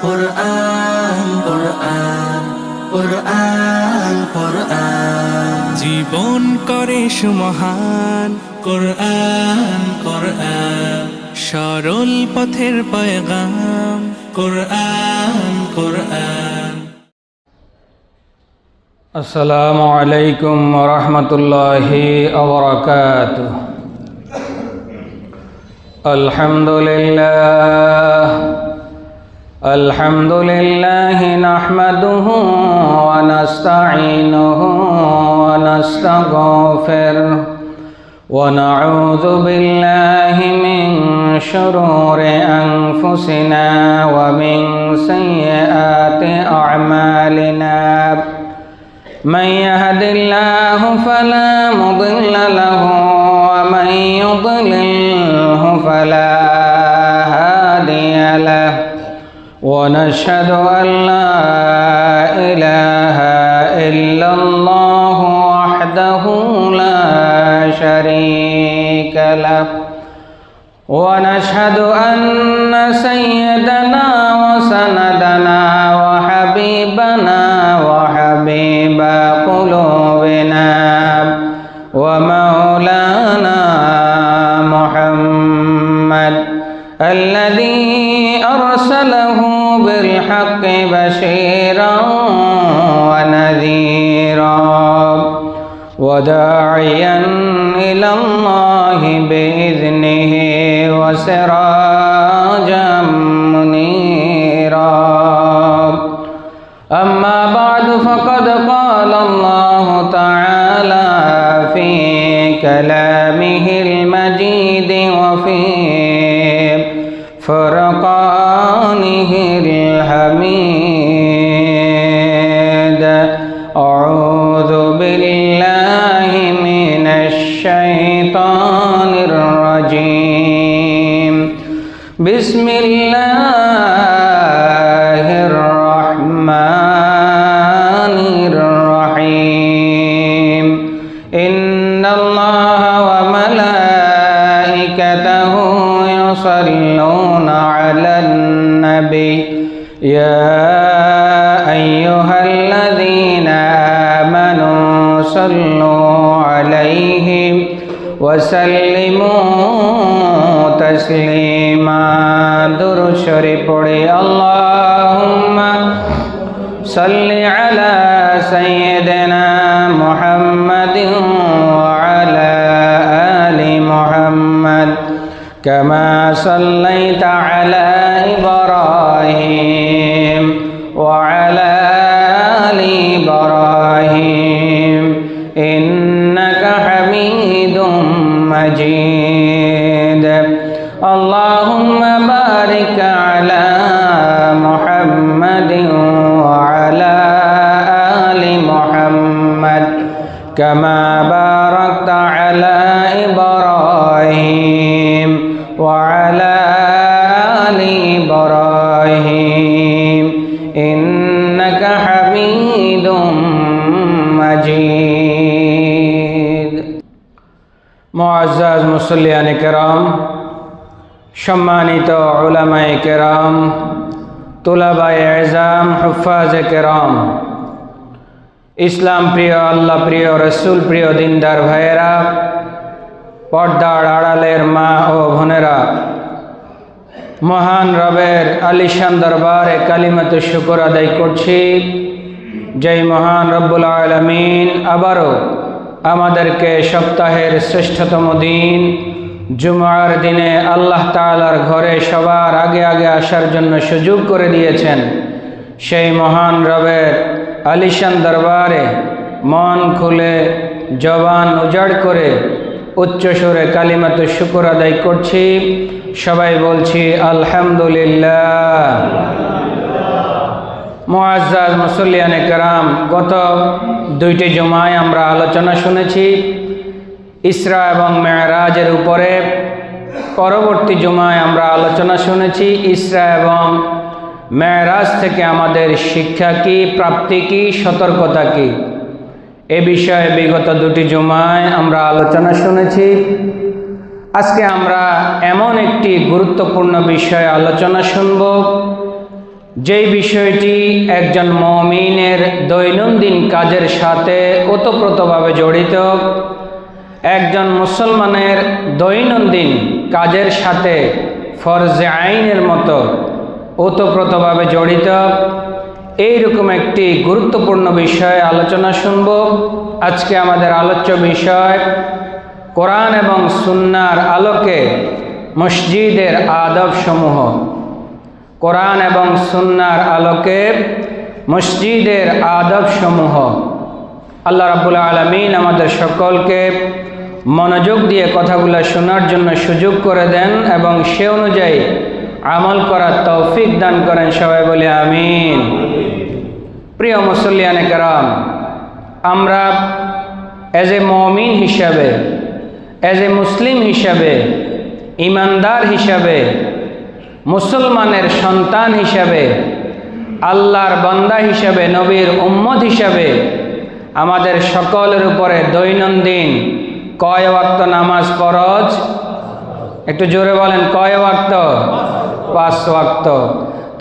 কুরআন কুরআন কুরআন কুরআন জীবন করে সুমহান কুরআন কুরআন সরল পথের পয়গাম কুরআন কুরআন। আসসালামু আলাইকুম ওয়া রাহমাতুল্লাহি ওয়া বারাকাতুহু। আলহামদুলিল্লাহ নাহমাদুহু ওয়া নাস্তাঈনুহু ওয়া নাস্তাগফিরুহু ওয়া নাউযু বিল্লাহি মিন শুরুরি আনফুসিনা ওয়া মিন সাইয়্যাতি আ'মালিনা। من يهد الله فلا مضل له ومن يضلله فلا هادي له ونشهد أن لا إله إلا الله وحده لا شريك له ونشهد أن سيدنا وسندنا وحبيبنا وحبيب قلوبنا ومولانا محمد الذي أرسله بالحق بشيرا ونذيرا وداعيا إلى الله بإذنه وسراجا منيرا. أما بعد فقد قال الله تعالى في كلامه المجيد وفي فرقانه الحميد. أعوذ بالله من الشيطان الرجيم. بسم الله الرحمن الرحيم. إن الله وملائكته يصلون على النبي يا أيها الذين آمنوا صلوا عليه وسلموا تسليما. درود شريف পড়ে اللهم صل على سيدنا محمد وعلى آل محمد كما صليت على إبراهيم وعلى آل إبراهيم إنك حميد مجيد. اللهم بارك على محمد وعلى آل محمد كما باركت على إبراهيم وعلى آل إبراهيم إنك حميد مجيد. মুআজ্জাজ মুসল্লিয়ান কিরাম, সম্মানিত উলামায়ে কিরাম, তুলাবায়ে ইজাম, হুফাজে কিরাম, ইসলাম প্রিয়, আল্লাহ প্রিয়, রসুল প্রিয় দিনদার ভাইয়েরা, পর্দার আড়ালের মা ও বোনেরা, মহান রবের আলিশান দরবারে কালিমাতু শুকর আদায় করছি। যেই মহান রব্বুল আলামিন আবারও আমাদেরকে সপ্তাহের শ্রেষ্ঠতম দিন জুমার দিনে আল্লাহ তাআলার ঘরে সবার আগে আগে আসার জন্য সুযোগ করে দিয়েছেন। সেই মহান রবের আলিশান দরবারে মন খুলে জবান উজাড় করে উচ্চ সুরে কালিমাতু শুকর আদায় করছি। সবাই বলছি আলহামদুলিল্লাহ। মুআজ্জাজ মুসল্লিয়ানে কেরাম, গত দুইটি জুমায় আমরা আলোচনা শুনেছি ইসরা এবং মেরাজের উপরে। পরবর্তী জুমায় আমরা আলোচনা শুনেছি ইসরা এবং মেরাজ থেকে আমাদের শিক্ষা কি, প্রাপ্তি কি, সতর্কতা কি। এ বিষয়ে বিগত দুটি জুমায় আমরা আলোচনা শুনেছি। আজকে আমরা এমন একটি গুরুত্বপূর্ণ বিষয়ে আলোচনা শুনব যেই বিষয়টি একজন মুমিনের দৈনন্দিন কাজের সাথে ওতপ্রোতভাবে জড়িত, একজন মুসলমানের দৈনন্দিন কাজের সাথে ফরজে আইনের মতো ওতপ্রোতভাবে জড়িত, এইরকম একটি গুরুত্বপূর্ণ বিষয়ে আলোচনা শুনব। আজকে আমাদের আলোচ্য বিষয় কোরআন এবং সুন্নাহর আলোকে মসজিদের আদবসমূহ। কোরআন এবং সুন্নাহর আলোকে মসজিদের আদবসমূহ। আল্লাহ রাব্বুল আলামিন আমাদের সকলকে মনোযোগ দিয়ে কথাগুলো শোনার জন্য সুযোগ করে দেন এবং সে অনুযায়ী আমল করার তৌফিক দান করেন। সবাই বলে আমিন। প্রিয় মুসল্লিয়ানে কেরাম, আমরা এজ এ মুমিন হিসাবে, এজ এ মুসলিম হিসাবে, ইমানদার হিসাবে, মুসলমানের সন্তান হিসাবে, আল্লাহর বান্দা হিসাবে, নবীর উম্মত হিসাবে আমাদের সকলের উপরে দৈনন্দিন কয় ওয়াক্ত নামাজ ফরজ? একটু জোরে বলেন, কয় ওয়াক্ত? 5 ওয়াক্ত।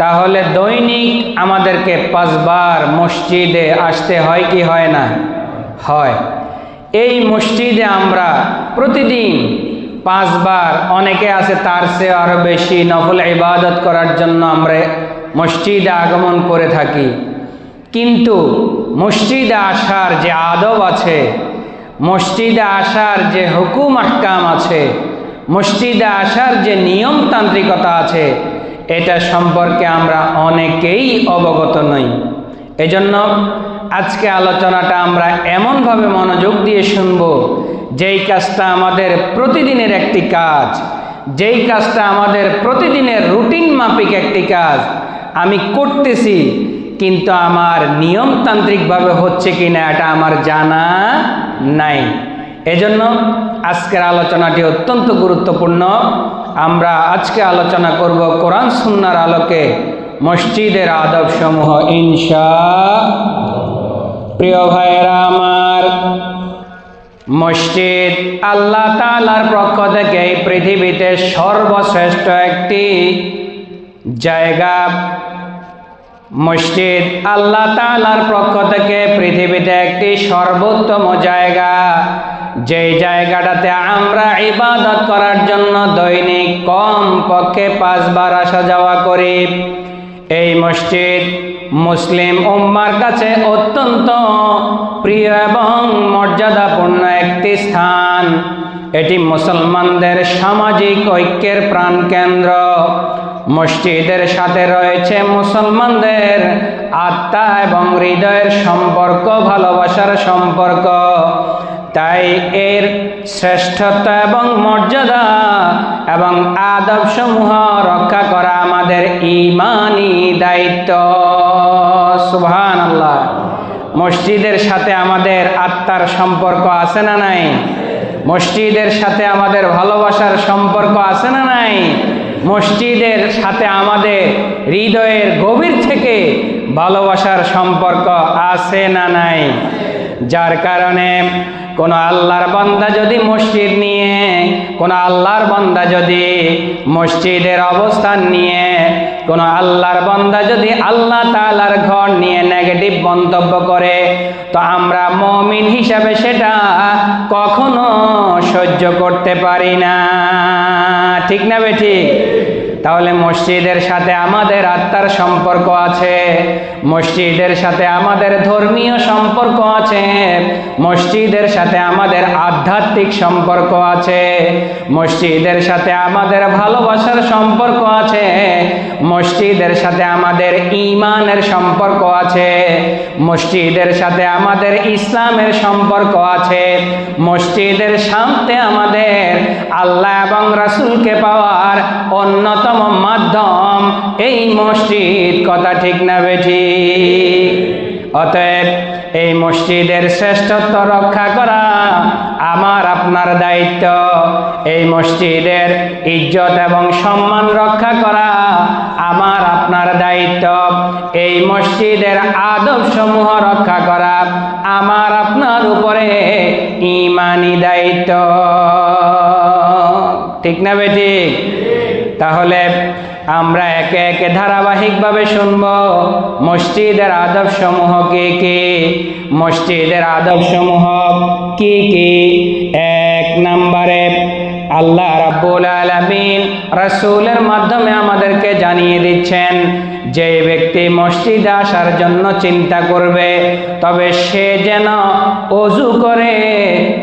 তাহলে দৈনিক আমাদেরকে 5 বার মসজিদে আসতে হয় কি হয় না? হয়। এই মসজিদে আমরা প্রতিদিন 5 বার, অনেকে আছে তার চেয়ে আরও বেশি নফল ইবাদত করার জন্য আমরা মসজিদে আগমন করে থাকি। কিন্তু মসজিদে আসার যে আদব আছে, মসজিদে আসার যে হুকুম আহকাম আছে, মসজিদে আসার যে নিয়মতান্ত্রিকতা আছে, এটা সম্পর্কে আমরা অনেকেই অবগত নই। এজন্য আজকে আলোচনাটা আমরা এমনভাবে মনোযোগ দিয়ে শুনব, যেই কাজটা আমাদের প্রতিদিনের একটি কাজ, যেই কাজটা আমাদের প্রতিদিনের রুটিন মাফিক একটি কাজ, আমি করতেছি কিন্তু আমার নিয়মতান্ত্রিকভাবে হচ্ছে কিনা এটা আমার জানা নাই। এজন্য আজকের আলোচনাটি অত্যন্ত গুরুত্বপূর্ণ। আমরা আজকে আলোচনা করব কোরআন সুন্নাহর আলোকে মসজিদের আদবসমূহ ইনশাআল্লাহ। প্রিয় ভাইয়েরা আমার, মসজিদ আল্লাহ তাআলার পক্ষ থেকে এই পৃথিবীতে সর্বশ্রেষ্ঠ একটি জায়গা। মসজিদ আল্লাহ তাআলার পক্ষ থেকে পৃথিবীতে একটি সর্বোত্তম জায়গা, যেই জায়গাটাতে আমরা ইবাদত করার জন্য দৈনিক কম পক্ষে 5 বার আসা যাওয়া করি। এই মসজিদ মুসলিম উম্মার কাছে অত্যন্ত প্রিয় এবং মর্যাদাপূর্ণ একটি স্থান। এটি মুসলমানদের সামাজিক ঐক্যের প্রাণকেন্দ্র। মসজিদের সাথে রয়েছে মুসলমানদের আত্মা এবং হৃদয়ের সম্পর্ক, ভালোবাসার সম্পর্ক। তাই এর শ্রেষ্ঠত্ব এবং মর্যাদা এবং আদবসমূহ রক্ষা করা আমাদের ঈমানি দায়িত্ব। সুবহানাল্লাহ। মসজিদের সাথে আমাদের আত্মার সম্পর্ক আছে না নাই? মসজিদের সাথে আমাদের ভালোবাসার সম্পর্ক আছে না নাই? মসজিদের সাথে আমাদের হৃদয়ের গভীর থেকে ভালোবাসার সম্পর্ক আছে না নাই? যার কারণে কোন আল্লাহর বান্দা যদি মসজিদ নিয়ে, কোন আল্লাহর বান্দা যদি মসজিদের অবস্থান নিয়ে, কোন আল্লাহর বান্দা যদি আল্লাহ তাআলার ঘর নিয়ে নেগেটিভ মন্তব্য করে, তো আমরা মুমিন হিসাবে সেটা কখনো সহ্য করতে পারি না। ঠিক না বেঠিক? তাহলে মসজিদের সাথে আমাদের আত্মার সম্পর্ক আছে, মসজিদের সাথে আমাদের ধর্মীয় সম্পর্ক আছে, মসজিদের সাথে আমাদের আধ্যাত্মিক সম্পর্ক আছে, মসজিদের সাথে আমাদের ভালোবাসার সম্পর্ক আছে, মসজিদের সাথে আমাদের ঈমানের সম্পর্ক আছে, মসজিদের সাথে আমাদের ইসলামের সম্পর্ক আছে, মসজিদের সাথে আমাদের আল্লাহ এবং রাসূলকে পাওয়ার অন্যতম মাধ্যম এই মসজিদ। কথা ঠিক না বেঠিক? অতএব এই মসজিদের শ্রেষ্ঠত্ব রক্ষা করা আমার আপনার দায়িত্ব। এই মসজিদের ইজ্জত এবং সম্মান রক্ষা করা আমার আপনার দায়িত্ব। এই মসজিদের আদবসমূহ রক্ষা করা আমার আপনার উপরে ঈমানি দায়িত্ব। ঠিক না বেঠিক? তাহলে আমরা একে একে ধারাবাহিকভাবে শুনব মসজিদের আদব সমূহ কি কি। মসজিদের আদব সমূহ কি কি? এক নম্বরে আল্লাহ রাব্বুল আলামিন রাসূলের মাধ্যমে আমাদেরকে জানিয়ে দিচ্ছেন, যে ব্যক্তি মসজিদে আসার জন্য চিন্তা করবে তবে সে যেন ওযু করে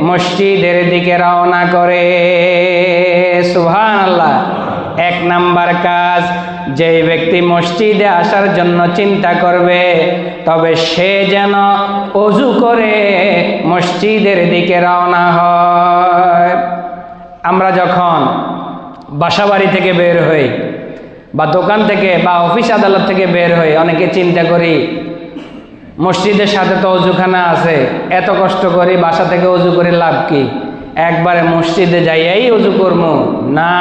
মসজিদের দিকে রওনা করে। সুবহানাল্লাহ। এক নাম্বার কাজ, যে ব্যক্তি মসজিদে আসার জন্য চিন্তা করবে তবে সে যেন ওযু করে মসজিদের দিকে রওনা হয়। আমরা যখন বাসাবাড়ি থেকে বের হই বা দোকান থেকে বা অফিস আদালত থেকে বের হই, অনেকে চিন্তা করি মসজিদের সাথে তো অজুখানা আছে, এত কষ্ট করি বাসা থেকে অজু করে লাভ কি, একবারে মসজিদে যাইয়াই অজু করবো না।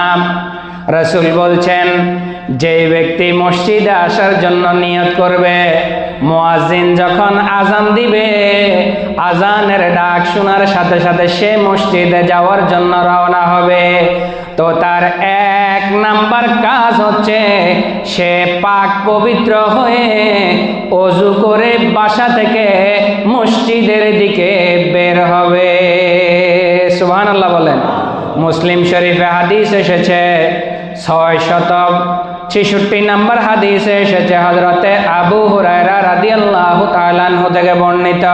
রাসূল বলছেন, যে ব্যক্তি মসজিদে আসার জন্য নিয়ত করবে, মুয়াজ্জিন যখন আজান দিবে আজানের ডাক শোনার সাথে সাথে সে মসজিদে যাওয়ার জন্য রওনা হবে, তো তার এক নাম্বার কাজ হচ্ছে সে পাক পবিত্র হয়ে ওযু করে বাসা থেকে মসজিদের দিকে বের হবে। সুবহানাল্লাহ বলেন। মুসলিম শরীফে হাদিস এসেছে 666 নম্বর হাদিসে এসেছে, হযরতে আবু হুরায়রা রাদিয়াল্লাহু তাআলা আনহু থেকে বর্ণিত।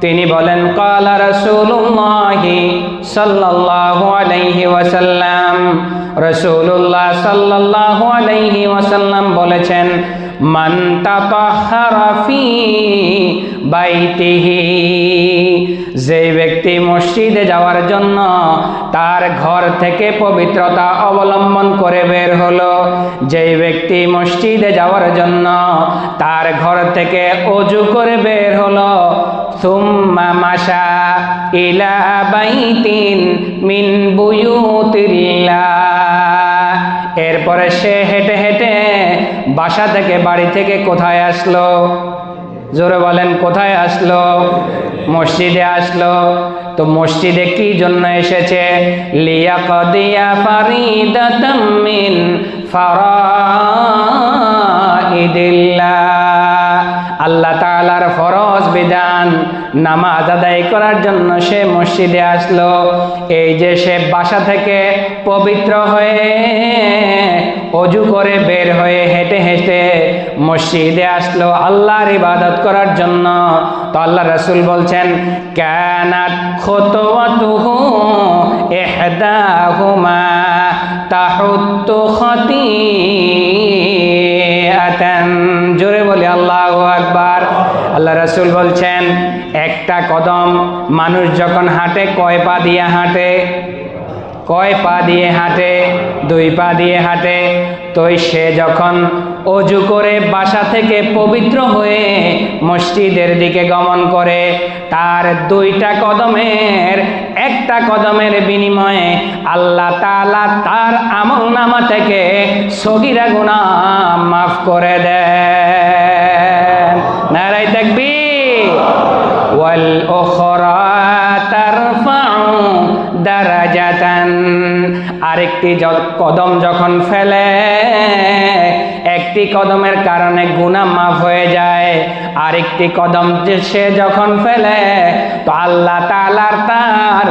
তিনি বলেন, ক্বালা রাসূলুল্লাহি সাল্লাল্লাহু আলাইহি ওয়াসাল্লাম, রাসূলুল্লাহ সাল্লাল্লাহু আলাইহি ওয়াসাল্লাম বলেছেন, মান তাতাহহারা ফি বাইতিহি, যে ব্যক্তি মসজিদে যাওয়ার জন্য তার ঘর থেকে পবিত্রতা অবলম্বন করে বের হলো, যে ব্যক্তি মসজিদে যাওয়ার জন্য তার ঘর থেকে ওযু করে বের হলো, সুম্মা মাশা ইলা বাইতিন মিন বুয়ুতিল্লাহ, এরপরে সে হেঁটে হেঁটে বাসা থেকে বাড়ি থেকে কোথায় আসলো? জোরে বলেন, কোথায় আসলো? মসজিদে আসলো। তো মসজিদে কি জন্য এসেছে? লিয়াকদিয়া ফারিদাতাম মিন ফারাইদিল্লাহ, আল্লাহ তাআলার ফরজ বিধান নামাজ আদায় করার জন্য সে মসজিদে আসলো। এই যে সে বাসা থেকে পবিত্র হয়ে ওযু করে বের হয়ে হেঁটে হেঁটে মসজিদে আসলো আল্লাহর ইবাদত করার জন্য, তো আল্লাহ রাসূল বলছেন, কানাত খুতওয়াতুহু ইহদাহুমা তাহুত্তু খাতিআতান। জোরে বলি আল্লাহু আকবার। আল্লাহ রাসূল বলছেন, একটা কদম মানুষ যখন হাঁটে কয় পা দিয়ে হাঁটে? কয় পা দিয়ে হাঁটে? 2 পা দিয়ে হাঁটে। তো সে যখন ওযু করে বাসা থেকে পবিত্র হয়ে মসজিদের দিকে গমন করে, তার 2টা কদমের একটা কদমের বিনিময়ে আল্লাহ তাআলা তার আমলনামা থেকে সগীরা গুনাহ মাফ করে দেন। নারায়ে তাকবীর। ওয়াল উখরা তারফাউ দারাজাতান, আরেকটি কদম যখন ফেলে, একটি কদমের কারণে গুনাহ মাফ হয়ে যায়, আরেকটি কদম সে যখন ফেলে তো আল্লাহ তাআলার তার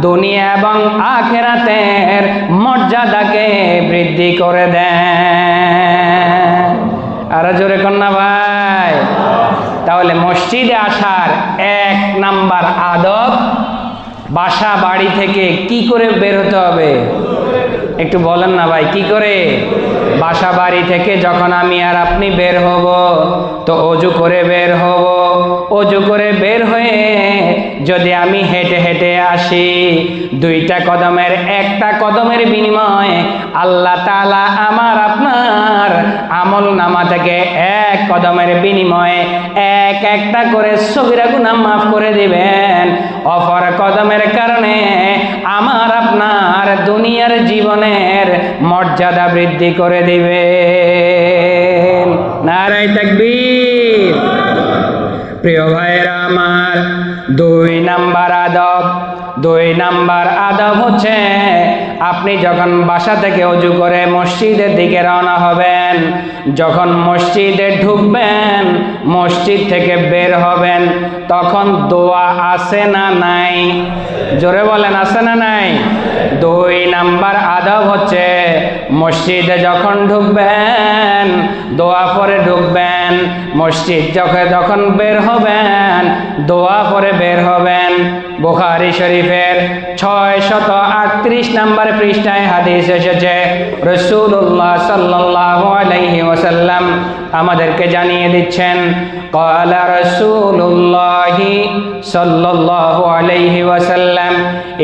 দুনিয়া এবং আখিরাতের মর্যাদাকে বৃদ্ধি করে দেন। আর জোরে কন্যা ভাই। তাহলে মসজিদে আসার এক নাম্বার আদব, বাসা বাড়ি থেকে কি করে বের হতে হবে? একটু বলেন না ভাই, কি করে? বাসা বাড়ি থেকে যখন আমি আর আপনি বের হব তো ওযু করে বের হব। ওযু করে বের হয়ে যদি আমি হেঁটে হেঁটে আসি, 2টা কদমের একটা কদমের বিনিময়ে আল্লাহ তাআলা আমার আপনার আমল নামা থেকে এক কদমের বিনিময়ে একটা করে সগীরা গুনাহ মাফ করে দিবেন। অপর কদমের কারণে আমার আপনার দুনিয়ার জীবনের মর্যাদা বৃদ্ধি করে দিবেন। নারায়ে তাকবীর। প্রিয় ভাইয়েরা আমার, 2 নাম্বার আদব, 2 নাম্বার আদব হচ্ছে আপনি যখন বাসা থেকে ওযু করে মসজিদের দিকে রওনা হবেন, যখন মসজিদে ঢুকবেন, মসজিদ থেকে বের হবেন, তখন দোয়া আছে না নাই? জোরে বলেন, আছে না নাই? 2 নাম্বার আদব হচ্ছে মসজিদে যখন ঢুকবেন দোয়া পরে ঢুকবেন, মসজিদ যখন বের হবেন দোয়া পরে বের হবেন। বুখারী শরীফের 638 নম্বর পৃষ্ঠায় হাদিস এসেছে, রাসূলুল্লাহ সাল্লাল্লাহু আলাইহি ওয়াসাল্লাম আমাদেরকে জানিয়ে দিচ্ছেন, ক্বালা রাসূলুল্লাহ সাল্লাল্লাহু আলাইহি ওয়াসাল্লাম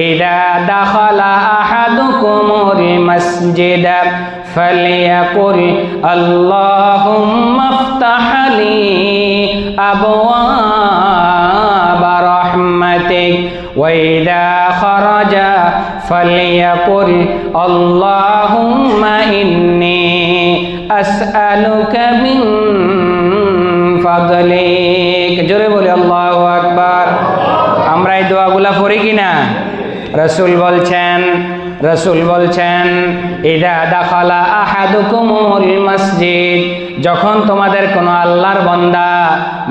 ইযা দাখালা আহাদুকুমুল মাসজিদ ফালিয়াকুল আল্লাহুম্মা ইফতাহ লি আবওয়াবা রাহমাতিক ওয়া ইযা খারাজা ফালিয়াকুল আল্লাহুম্মা ইন্নী আসআলুকা মিন ফাদলিক। জোরে বলি আল্লাহু আকবার। আমরা এই দোয়াগুলা পড়ি কিনা? রাসূল বলছেন ইযা দাখালা আহাদুকুমুল মসজিদ, যখন তোমাদের কোনো আল্লাহর বান্দা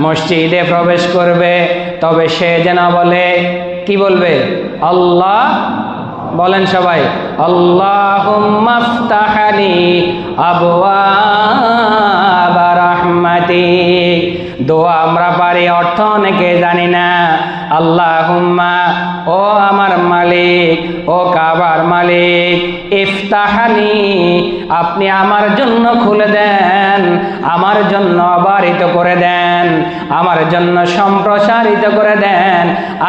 মসজিদে প্রবেশ করবে তবে সে যেন বলে, কি বলবে? আল্লাহ, বলেন সবাই, আল্লাহুম্মা ইফতাহ লি আবওয়াবা রাহমাতিক। দোয়া আমরা পারি, অর্থ অনেকে জানি না। আল্লাহুম্মা, ও আমার মালিক, ও কাবার মালিক, ইফতাহ লি, আপনি আমার জন্য খুলে দেন, আমার জন্য অবারিত করে দেন, আমার জন্য সম্প্রসারিত করে দেন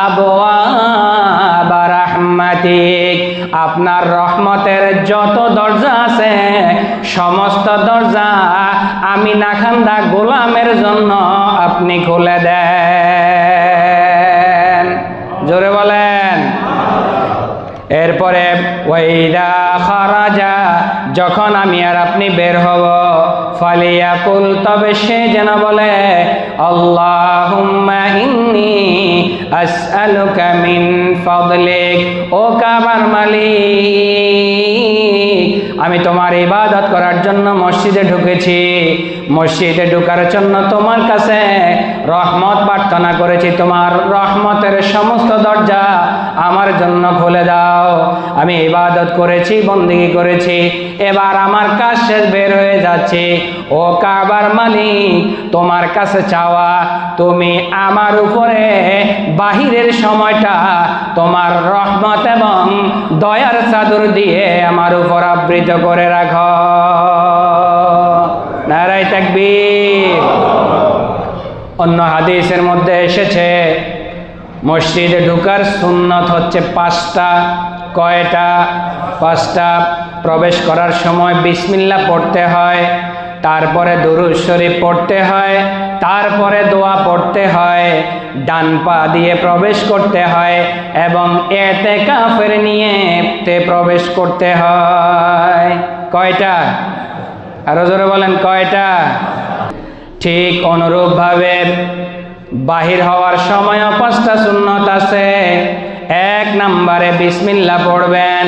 আবওয়াবা রাহমাতিক, আপনার রহমতের যত দরজা আছে সমস্ত দরজা আমি নাখান্দা গোলামের জন্য আপনি খুলে দেন। জোরে বলেন। এরপরে ওয়াইদা খারাজা, যখন আমি আর আপনি বের হব, ফালিয়াকুল, তবে সে যেন বলে আল্লাহুম্মা ইন্নী আসআলুকা মিন ফাদলিক, ও কাবার মালিক, আমি তোমার ইবাদত করার জন্য মসজিদে ঢুকেছি, মসজিদে ঢোকার জন্য তোমার কাছে রহমত প্রার্থনা করেছি, তোমার রহমতের সমস্ত দরজা আমার জন্য খুলে দাও। আমি ইবাদত করেছি, বন্দেগী করেছি, এবার আমার কাজ শেষ, বের হয়ে যাচ্ছে। ও কাবার মালিক, তোমার কাছে চাওয়া তুমি আমার উপরে বাহিরের সময়টা তোমার রহমত এবং দয়ার চাদর দিয়ে আমার উপর আবৃত করে রাখো। নারায়ে তাকবীর। অন্য হাদিসের মধ্যে এসেছে মসজিদে ঢোকার সুন্নত হচ্ছে 5টা। কয়টা? 5টা। প্রবেশ করার সময় বিসমিল্লাহ পড়তে হয়, তারপরে দুরূদ শরীফ পড়তে হয়, তারপরে দোয়া পড়তে হয়, ডান পা দিয়ে প্রবেশ করতে হয় এবং ইতিকাফের নিয়তে প্রবেশ করতে হয়। কয়টা? আরো জোরে বলেন, কয়টা? ঠিক অনুরূপভাবে বাহির হওয়ার সময়ও 5টা সুন্নত আছে। 1 নম্বরে বিসমিল্লাহ পড়বেন,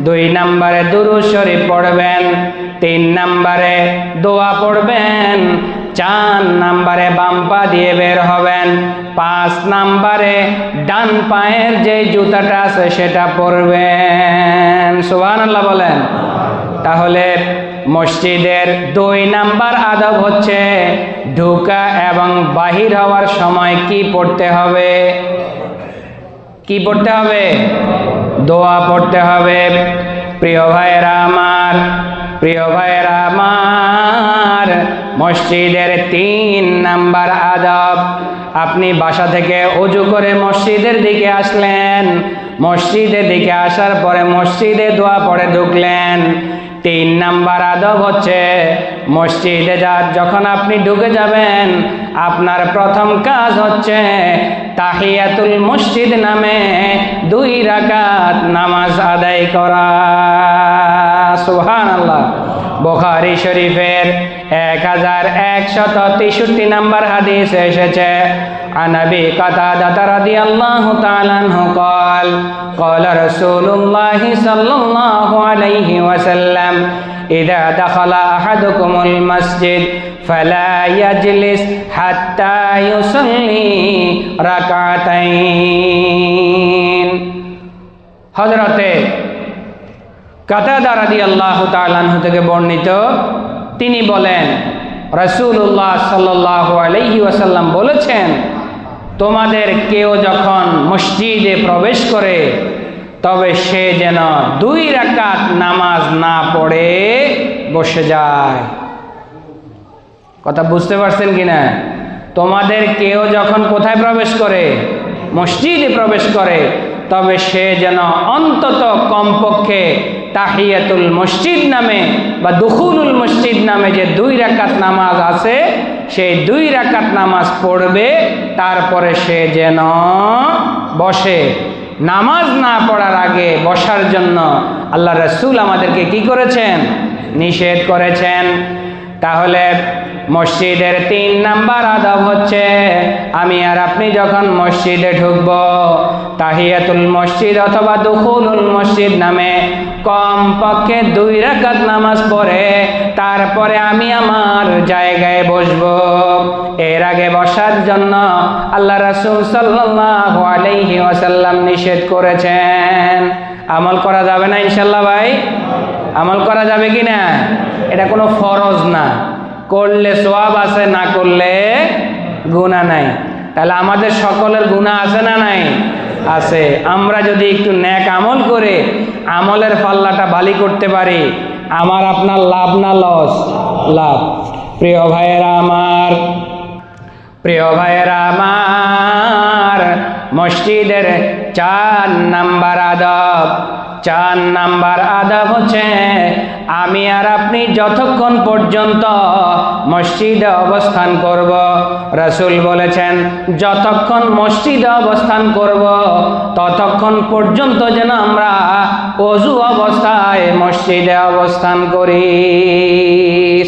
2 নম্বরে দুরূদ শরীফ পড়বেন, 3 নম্বরে দোয়া পড়বেন, 4 নম্বরে বাম পা দিয়ে বের হবেন, 5 নম্বরে ডান পায়ের যে জুতাটা আছে সেটা পরবেন। সুবহানাল্লাহ বলেন। তাহলে মসজিদের 2 নাম্বার আদব হচ্ছে ঢোকা এবং বাহির হওয়ার সময় কি পড়তে হবে? কি পড়তে হবে? দোয়া পড়তে হবে। প্রিয় ভাইয়েরা আমার, মসজিদের 3 নাম্বার আদব, আপনি বাসা থেকে ওযু করে মসজিদের দিকে আসলেন, মসজিদের দিকে আসার পরে মসজিদে দোয়া পড়ে ঢুকলেন। 3 নাম্বার আদব হচ্ছে মসজিদে যখন আপনি ঢুকে যাবেন, আপনার প্রথম কাজ হচ্ছে তাহিয়াতুল মসজিদ নামে 2 রাকাত নামাজ আদায় করা। সুবহানাল্লাহ। বুখারী শরীফের 1163 নম্বর হাদিসে এসেছে, عن أبي قتادة رضي الله تعالى عنه قال قال رسول الله صلى الله عليه وسلم إذا دخل أحدكم المسجد فلا يجلس حتى يصلي ركعتين হযরতে কাতাদা রাদিয়াল্লাহু তাআলা আনহু থেকে বর্ণিত, তিনি বলেন রাসূলুল্লাহ সাল্লাল্লাহু আলাইহি ওয়াসাল্লাম বলেছেন, তোমাদের কেউ যখন মসজিদে প্রবেশ করে তবে সে যেন 2 রাকাত নামাজ না পড়ে বসে যায়। কথা বুঝতে পারছেন কিনা? তোমাদের কেউ যখন কোথায় প্রবেশ করে? মসজিদে প্রবেশ করে, তবে সে যেন অন্তত কমপক্ষে তাহিয়াতুল মসজিদ নামে বা দুখুলুল মসজিদ নামে যে 2 রাকাত নামাজ আছে, সেই 2 রাকাত নামাজ পড়বে, তারপরে সে যেন বসে। নামাজ না পড়ার আগে বসার জন্য আল্লাহ রাসূল আমাদেরকে কি করেছেন? নিষেধ করেছেন। তাহলে মসজিদের 3 নাম্বার আদব হচ্ছে, আমি আর আপনি যখন মসজিদে ঢুকব, তাহিয়াতুল মসজিদ অথবা দুখুলুল মসজিদ নামে কমপক্ষে 2 রাকাত নামাজ পড়ে তারপরে আমি আমার জায়গায় বসব। এর আগে বসার জন্য আল্লাহ রাসূল সাল্লাল্লাহু আলাইহি ওয়াসাল্লাম নিষেধ করেছেন। আমল করা যাবে না ইনশাআল্লাহ ভাই? আমল করা যাবে কি না? এটা কোনো ফরজ না, করলে সওয়াব আছে, না করলে গুনাহ নাই। তাহলে আমাদের সকলের গুনাহ আছে না নাই? আছে। আমরা যদি একটু নেক আমল করে আমলের পাল্লাটা ভারী করতে পারি, আমার আপনার লাভ না লস? লাভ। প্রিয় ভাইয়েরা আমার, মসজিদের 4 নাম্বার আদব হচ্ছে, আমি আর আপনি যতক্ষণ পর্যন্ত মসজিদে অবস্থান করব, রাসূল বলেছেন যতক্ষণ মসজিদে অবস্থান করব ততক্ষণ পর্যন্ত যেন আমরা ওযু অবস্থায় মসজিদে অবস্থান করি।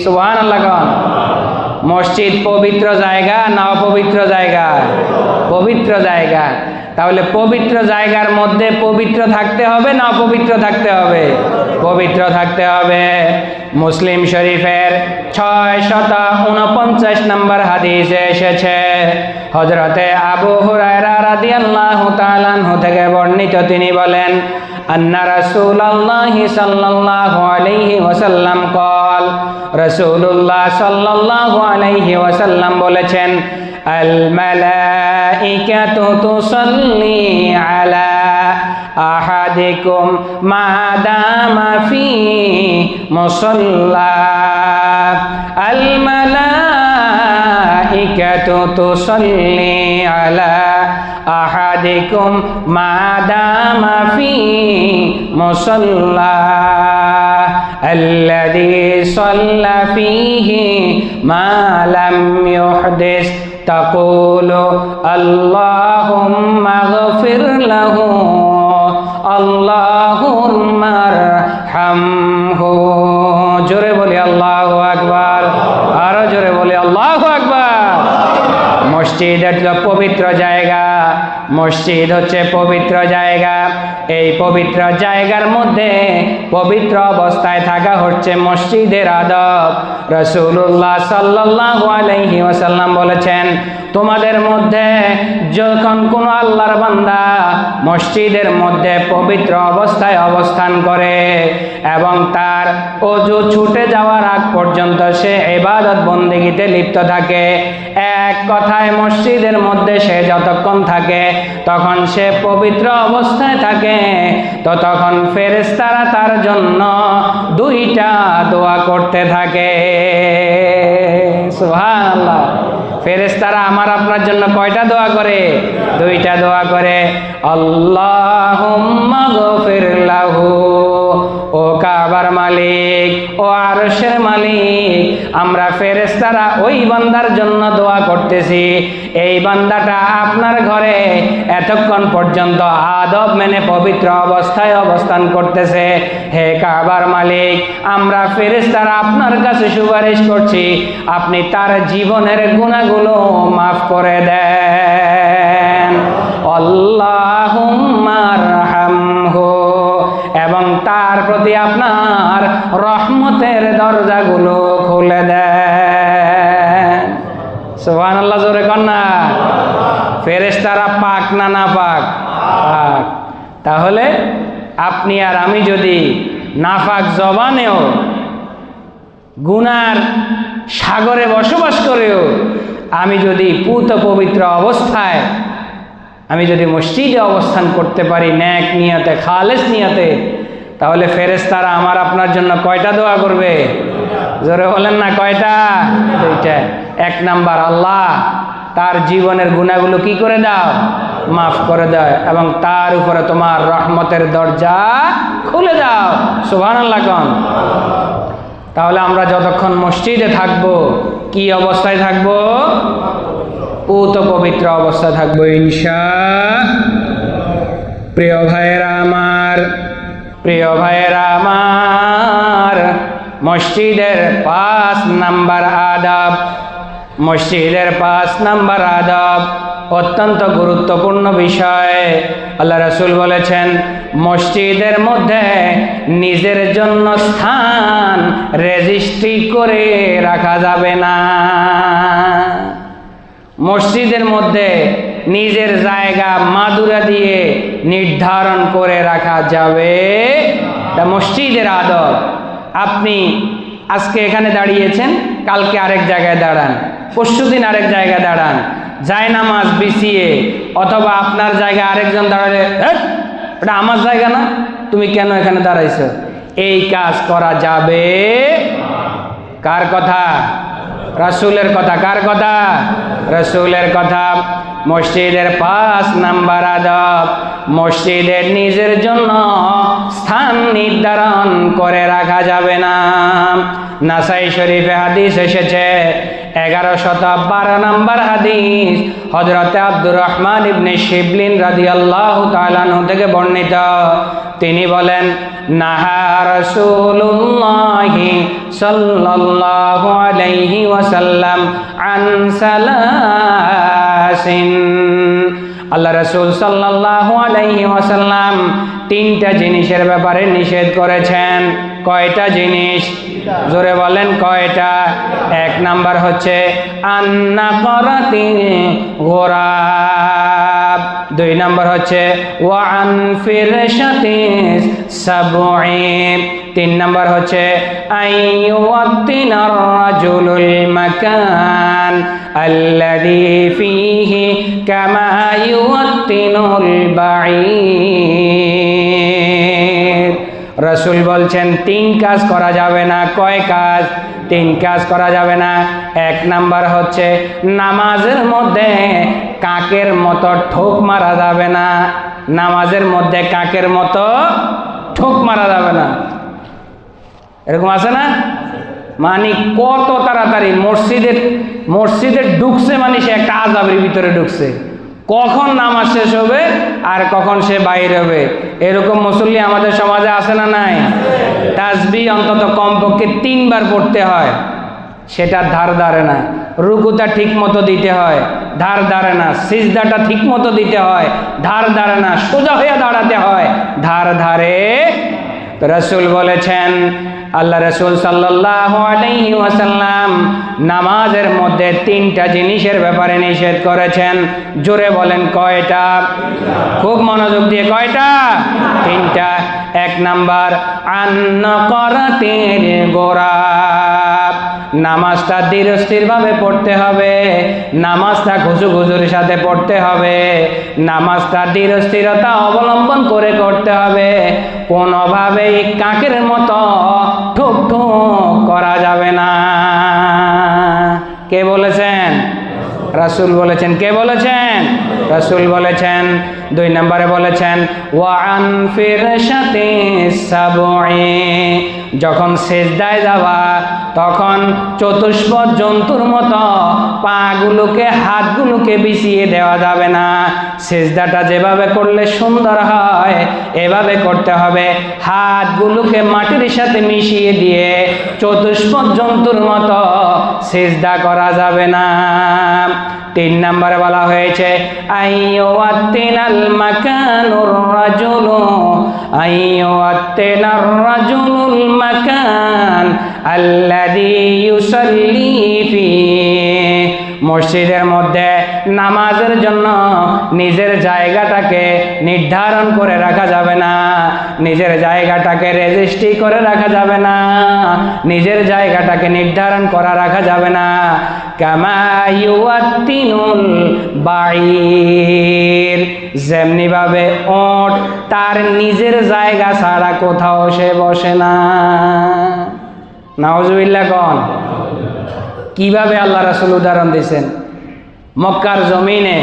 সুবহানাল্লাহ। মসজিদ পবিত্র জায়গা না অপবিত্র জায়গা? পবিত্র জায়গা। তাহলে পবিত্র জায়গার মধ্যে পবিত্র থাকতে হবে না অপবিত্র থাকতে হবে? পবিত্র থাকতে হবে। মুসলিম শরীফের 649 নম্বর হাদিসে এসেছে, হযরতে আবু হুরায়রা রাদিয়াল্লাহু তাআলা আনহু থেকে বর্ণিত, তিনি বলেন, আন্না রাসূলুল্লাহ সাল্লাল্লাহু আলাইহি ওয়াসাল্লাম قال, রাসূলুল্লাহ সাল্লাল্লাহু আলাইহি ওয়াসাল্লাম বলেছেন, আল মালাইকাতু তুসাল্লি আলা আহাদিকুম মা দামা ফি মুসাল্লা। আল মালাইকাতু তুসাল্লি আলা আহাদিকুম মা দামা ফি মুসাল্লা আল্লাযী সাল্লা ফীহি মা লাম ইউহদিস তাকুলু আল্লাহুম্মা গফির লাহু আল্লাহুম্মা আরহামহু। জোরে বলি আল্লাহু আকবার। আরো জোরে বলি আল্লাহু আকবার। মসজিদ হচ্ছে পবিত্র জায়গা, মসজিদ হচ্ছে পবিত্র জায়গা। এই পবিত্র জায়গার মধ্যে পবিত্র অবস্থায় থাকা হচ্ছে মসজিদের আদব। রাসূলুল্লাহ সাল্লাল্লাহু আলাইহি ওয়াসাল্লাম বলেছেন, তোমাদের মধ্যে যখন কোনো আল্লাহর বান্দা মসজিদের মধ্যে পবিত্র অবস্থায় অবস্থান করে এবং তার ওযু ছুটে যাওয়ার আগ পর্যন্ত সে ইবাদত বন্দেগীতে লিপ্ত থাকে, এক কথায় মসজিদের মধ্যে সে যতক্ষণ থাকে তখন সে পবিত্র অবস্থায় থাকে, তো তখন ফেরেশতারা তার জন্য 2টা দোয়া করতে থাকে। সুবহানাল্লাহ। ফেরেশতারা আমার আপনার জন্য কয়টা দোয়া করে? 2টা দোয়া করে। আল্লাহুম্মা গফির লাহু ও কাবার মালিক, ও আরশের মালিক, আমরা ফেরেশতারা ওই বান্দার জন্য দোয়া করতেছি, এই বান্দাটা আপনার ঘরে এতক্ষণ পর্যন্ত আদব মেনে পবিত্র অবস্থায় অবস্থান করতেছে। হে কাবার মালিক, আমরা ফেরেশতারা আপনার কাছে সুপারিশ করছি, আপনি তার জীবনের গুনাহগুলো মাফ করে দেন। আল্লাহুম্মা আরহামহু, এবং তার প্রতি আপনার রহমতের দরজাগুলো খুলে দেন। সুবহানাল্লাহ, জোরে কন্যা। ফেরেশতারা পাক না না পাক? পাক। তাহলে আপনি আর আমি যদি নাপাক জবানেও গুনার সাগরে বসবাস করেও আমি যদি পুত পবিত্র অবস্থায় আমি যদি মসজিদে অবস্থান করতে পারি নেক নিয়তে, খালেস নিয়তে, তাহলে ফেরেশতারা আমার আপনার জন্য কয়টা দোয়া করবে? জোরে বলেন না, কয়টা? দুইটা। এক নাম্বার, আল্লাহ তার জীবনের গুনাহগুলো কি করে দাও? মাফ করে দাও, এবং তার উপরে তোমার রহমতের দরজা খুলে দাও। সুবহানাল্লাহ কোন। তাহলে আমরা যতক্ষণ মসজিদে থাকবো কি অবস্থায় থাকবো? পুত পবিত্র অবস্থায় থাকবো ইনশাআল্লাহ। প্রিয় ভাইয়েরা আমার, প্রিয় ভাইয়েরা আমার, মসজিদের 5 নাম্বার আদব, মসজিদের 5 নাম্বার আদব অত্যন্ত গুরুত্বপূর্ণ বিষয়। আল্লাহ রাসূল বলেছেন, মসজিদের মধ্যে নিজের জন্য স্থান রেজিস্ট্রি করে রাখা যাবে না। মসজিদের মধ্যে নিজের জায়গা মাদুরা দিয়ে নির্ধারণ করে রাখা যাবে, এটা মসজিদের আদব। আপনি আজকে এখানে দাঁড়িয়েছেন, কালকে আরেক জায়গায় দাঁড়ান, পরশুদিন আরেক জায়গায় দাঁড়ান, জায়নামাজ বিছিয়ে, অথবা আপনার জায়গায় আরেকজন দাঁড়ালে এটা আমার জায়গা না, তুমি কেন এখানে দাঁড়াইছো, এই কাজ করা যাবে। কার কথা? রাসূলের কথা। কার কথা? রাসূলের কথা। মসজিদের 5 নাম্বার আদব, মসজিদের নিজের জন্য স্থান নির্ধারণ করে রাখা যাবে না। নাসাই শরীফে হাদিস এসেছে, 1112 নাম্বার হাদিস, হযরতে আব্দুর রহমান ইবনে শিবলিন রাদিয়াল্লাহু তাআলা আনহু থেকে বর্ণিত। তিনি বলেন, নাহা রাসূলুল্লাহি সাল্লাল্লাহু আলাইহি ওয়াসাল্লাম আন সালাসিন। আল্লাহ রাসূল সাল্লাল্লাহু আলাইহি ওয়াসাল্লাম 3টা জিনিসের ব্যাপারে নিষেধ করেছেন। কয়টা জিনিস? জোরে বলেন, কয়টা? 1 নাম্বার হচ্ছে আন্নাকরাতিল গোরাব, 2 নাম্বার হচ্ছে ওয়ান ফিরশাতিস সাবঈ, 3 নাম্বার হচ্ছে আইয়ুওয়াত্তিনার রাজুলুল মাকান আল্লাযী ফীহি কামা ইউওয়াত্তিনুল বাঈর। রাসূল বলছেন 3 কাজ করা যাবে না। কয় কাজ? 3 কাজ করা যাবে না। 1 নাম্বার হচ্ছে নামাজের মধ্যে কাকের মতো ঠোক মারা যাবে না। নামাজের মধ্যে কাকের মতো ঠোক মারা যাবে না। এরকম আছে না? মানে কত তাড়াতাড়ি মসজিদে ঢুকছে, মানে সে একটা আযাবের ভিতরে ঢুকছে, কখন নামাজ শেষ হবে আর কখন সে বাইর হবে। এরকম মুসল্লি আমাদের সমাজে আছে না নাই? তাসবিহ অন্তত কমপক্ষে 3 বার পড়তে হয়, সেটা ধার ধারে না। রুকুটা ঠিক মতো দিতে হয়, ধার ধারে না। সিজদাটা ঠিক মতো দিতে হয়, ধার ধারে না। সোজা হয়ে দাঁড়াতে হয়, ধার ধারে। রাসূল বলেছেন, আল্লাহ রাসূল সাল্লাল্লাহু আলাইহি ওয়াসাল্লাম নামাজের মধ্যে 3টা জিনিসের ব্যাপারে নিষেধ করেছেন। জোরে বলেন, কয়টা? খুব মনোযোগ দিয়ে, কয়টা? 3টা। 1 নাম্বার আন্নাকরাতিল গোরাব, নামাজটা ধীরস্থিরভাবে পড়তে হবে, নামাজটা খুশুখুশুর সাথে পড়তে হবে, নামাজটা ধীরস্থিরতা অবলম্বন করে করতে হবে। কোনোভাবেই কাকের মতো ঠুক ঠুক করা যাবে না। কে বলেছেন? রাসূল বলেছেন। কে বলেছেন? বলেছেন? রাসূল বলেছেন। 2 নম্বরে বলেছেন ওয়া আন ফিরশাতিস সাবঈ, যখন সিজদায় যাবা তখন চতুষ্পদ জন্তুর মতো পাগুলোকে হাতগুলোকে বিছিয়ে দেওয়া যাবে না। সিজদাটা যেভাবে করলে সুন্দর হয় এভাবে করতে হবে। হাতগুলোকে মাটির সাথে মিশিয়ে দিয়ে চতুষ্পদ জন্তুর মতো সিজদা করা যাবে না। 3 নম্বরে বলা হয়েছে আইয়ুয়াত্তিনাল মাকানুর রাজুলু আইয়ুয়াত্তিনার রাজুলুল মাকান আল্লাযী ইউসাল্লি ফীহি, মসজিদের মধ্যে নামাজের জন্য নিজের জায়গাটাকে নির্ধারণ করে রাখা যাবে না, নিজের জায়গাটাকে রেজিস্ট্রি করে রাখা যাবে না, নিজের জায়গাটাকে নির্ধারণ করা রাখা যাবে না। কামা ইউয়াত্তিনুল বাঈর, যেমনি ভাবে ওট তার নিজের জায়গা ছাড়া কোথাও সে বসে না। নাউজুবিল্লাহ কোন? কিভাবে আল্লাহ রাসূল উদাহরণ দিয়েছেন? মক্কার জমিনে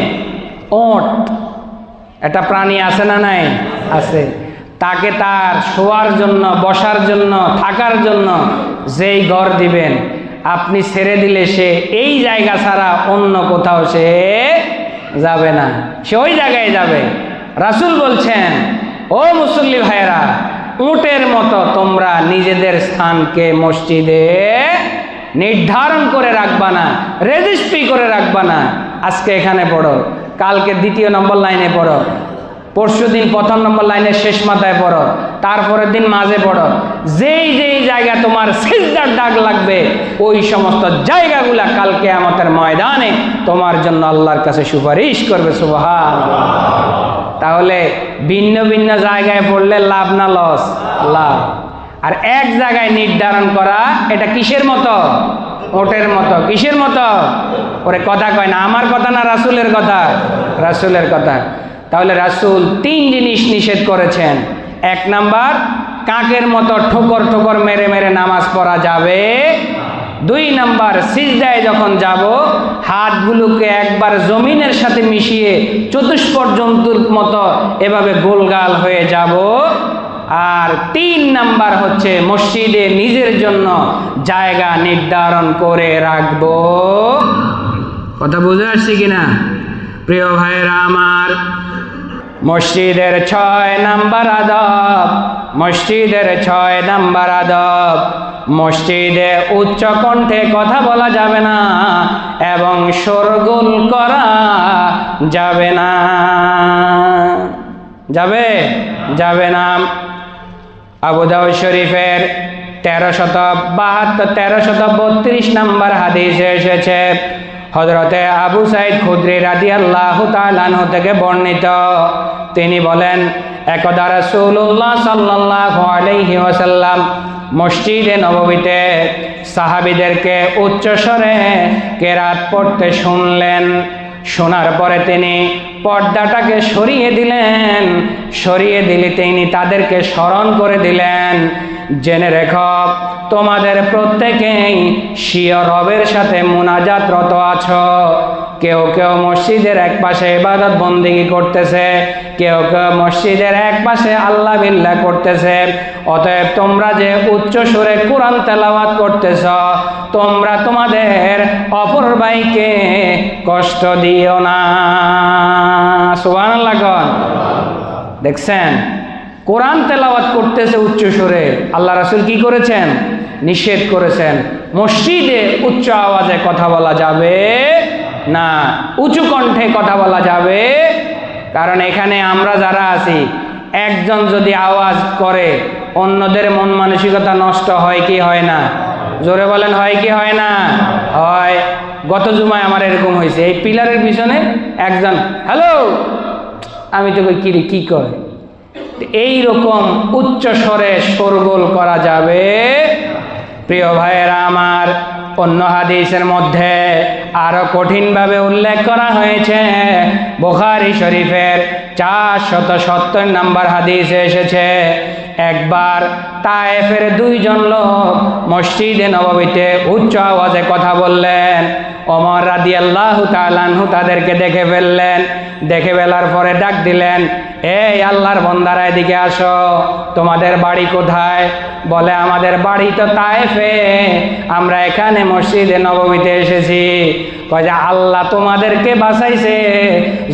ওট একটা প্রাণী আছে না নাই? আছে। তাকে তার শোয়ার জন্য, বসার জন্য, থাকার জন্য যেই ঘর দিবেন আপনি ছেড়ে দিলে সে এই জায়গা ছাড়া অন্য কোথাও সে যাবে না, সে ওই জায়গায় যাবে। রাসূল বলছেন ও মুসল্লি ভাইয়েরা, উটের মতো তোমরা নিজেদের স্থানকে মসজিদে নির্ধারণ করে রাখবা না, রেজিস্ট্রি করে রাখবা না। আজকে এখানে পড়ো, কালকে 2 নম্বর লাইনে পড়ো, পরশুদিন 1 নম্বর লাইনের শেষ মাথায় পড়ো, তারপরের দিন মাঝে পড়ো। যেই যেই জায়গা তোমার সিজদার ডাক লাগবে ওই সমস্ত জায়গাগুলা কাল কিয়ামতের ময়দানে তোমার জন্য আল্লাহর কাছে সুপারিশ করবে। সুবহানাল্লাহ। তাহলে ভিন্ন ভিন্ন জায়গায় পড়লে লাভ না লস? লাভ। আর এক জায়গায় নির্ধারণ করা এটা কিসের মতো? ওটের মতো। কিসের মতো? ওরে কথা কয় না, আমার কথা না রাসূলের কথা? রাসূলের কথা। তাহলে রাসূল 3 জিনিস নিষেধ করেছেন। 1 নাম্বার, কাকের মতো ঠোকর ঠোকর মেরে মেরে নামাজ পড়া যাবে। 2 নাম্বার, সিজদায় যখন যাব হাতগুলোকে একবার জমিনের সাথে মিশিয়ে চতুষ্পদ জন্তুর মতো এভাবে গোলগাল হয়ে যাব। আর 3 নাম্বার হচ্ছে মসজিদে নিজের জন্য জায়গা নির্ধারণ করে রাখবো। কথা বুঝে আসছে কিনা প্রিয় ভাইয়েরা আমার? মসজিদের 6 নাম্বার আদব, মসজিদের 6 নাম্বার আদব, মসজিদে উচ্চ কণ্ঠে কথা বলা যাবে না এবং শোরগোল করা যাবে না। যাবে? যাবে না। আবু দাউদ শরীফের 1332 নম্বর হাদিসে এসেছে, হযরতে আবু সাঈদ খুদরি রাদিয়াল্লাহু তাআলা আনহু থেকে বর্ণিত, তিনি বলেন একদা রাসূলুল্লাহ সাল্লাল্লাহু আলাইহি ওয়াসাল্লাম মসজিদে নববীতে সাহাবীদেরকে উচ্চস্বরে কেরাত পড়তে শুনলেন। শোনার পরে তিনি পর্দাটাকে সরিয়ে দিলেন। সরিয়ে দিলে তিনি তাদেরকে স্মরণ করে দিলেন, জেনে রেখো তোমাদের প্রত্যেকেই স্বীয় রবের সাথে মুনাজাতরত আছো। কেউ কেউ মসজিদের এক পাশে ইবাদত বন্দেগী করতেছে, কেউ কেউ মসজিদের এক পাশে আল্লাহ বিল্লাহ করতেছে। অতএব তোমরা যে উচ্চ সুরে কোরআন তেলাওয়াত করতেছ, তোমরা তোমাদের অপর ভাইকে কষ্ট দিও না। সুবহানাল্লাহ। দেখছেন, কোরআন তেলাওয়াত করতেছে উচ্চ সুরে, আল্লাহ রাসূল কি করেছেন? নিষেধ করেছেন। মসজিদে উচ্চ আওয়াজে কথা বলা যাবে না, উঁচু কণ্ঠে কথা বলা যাবে। কারণ এখানে আমরা যারা আছি, একজন যদি আওয়াজ করে অন্যদের মন মানসিকতা নষ্ট হয় কি হয় না? জোরে বলেন, হয় কি হয় না? হয়। গত জুমায় আমার এরকম হয়েছে, এই পিলারের পিছনে একজন হ্যালো, আমি তো কিরে কি কয়, এই রকম উচ্চ স্বরে শোরগোল করা যাবে। প্রিয় ভাইয়েরা আমার, অন্য হাদিসের মধ্যে আরো কঠিনভাবে উল্লেখ করা হয়েছে। বুখারী শরীফের 470 নম্বর হাদিসে এসেছে, একবার তায়েফের 2 জন লোক মসজিদে নববীতে উচ্চ আওয়াজে কথা বললেন। ওমর রাদিয়াল্লাহু তাআলা আনহু তাদেরকে দেখে ফেললেন। দেখে ফেলার পরে ডাক দিলেন, এই আল্লাহর বান্দারা এদিকে আসো, তোমাদের বাড়ি কোথায়? বলে, আমাদের বাড়ি তো তায়েফে, আমরা এখানে মসজিদে নববীতে এসেছি। কয় যে আল্লাহ তোমাদেরকে বাঁচাইছে,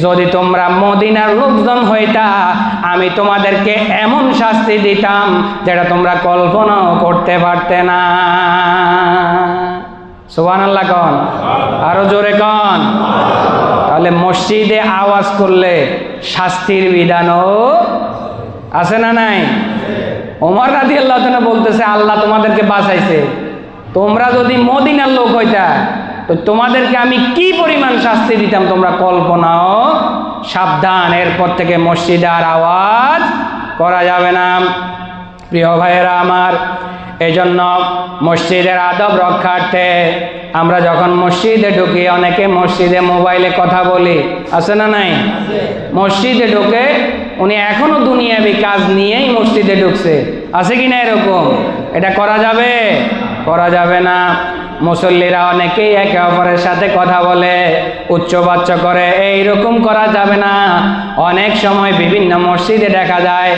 যদি তোমরা মদিনার লোকজন হইতা আমি তোমাদেরকে এমন শাস্তি দিতাম যেটা তোমরা কল্পনাও করতে পারতে না। সুবহানাল্লাহ কন, আরো জোরে কন। তাহলে মসজিদে আওয়াজ করলে শাস্তির বিধানও আছে না নাই? ওমর রাদিয়াল্লাহু তাআলা বলতেছে, আল্লাহ তোমাদেরকে বাঁচাইছে, তোমরা যদি মদিনার লোক হইতা তো তোমাদেরকে আমি কি পরিমাণ শাস্তি দিতাম তোমরা কল্পনাও। সাবধান, এরপর থেকে মসজিদে আর আওয়াজ করা যাবে না। প্রিয় ভাইয়েরা আমার, এই জন্য মসজিদের আদব রক্ষার্থে আমরা যখন মসজিদে ঢুকি, অনেকে মসজিদে মোবাইলে কথা বলি, আছে না নাই? মসজিদে ঢুকে উনি এখনো দুনিয়াবি কাজ নিয়েই মসজিদে ঢুকছে, আছে কি না এরকম? এটা করা যাবে? করা যাবে না। মুসল্লিরা অনেকেই একে অপরের সাথে কথা বলে, উচ্চবাচ্য করে, এইরকম করা যাবে না। অনেক সময় বিভিন্ন মসজিদে দেখা যায়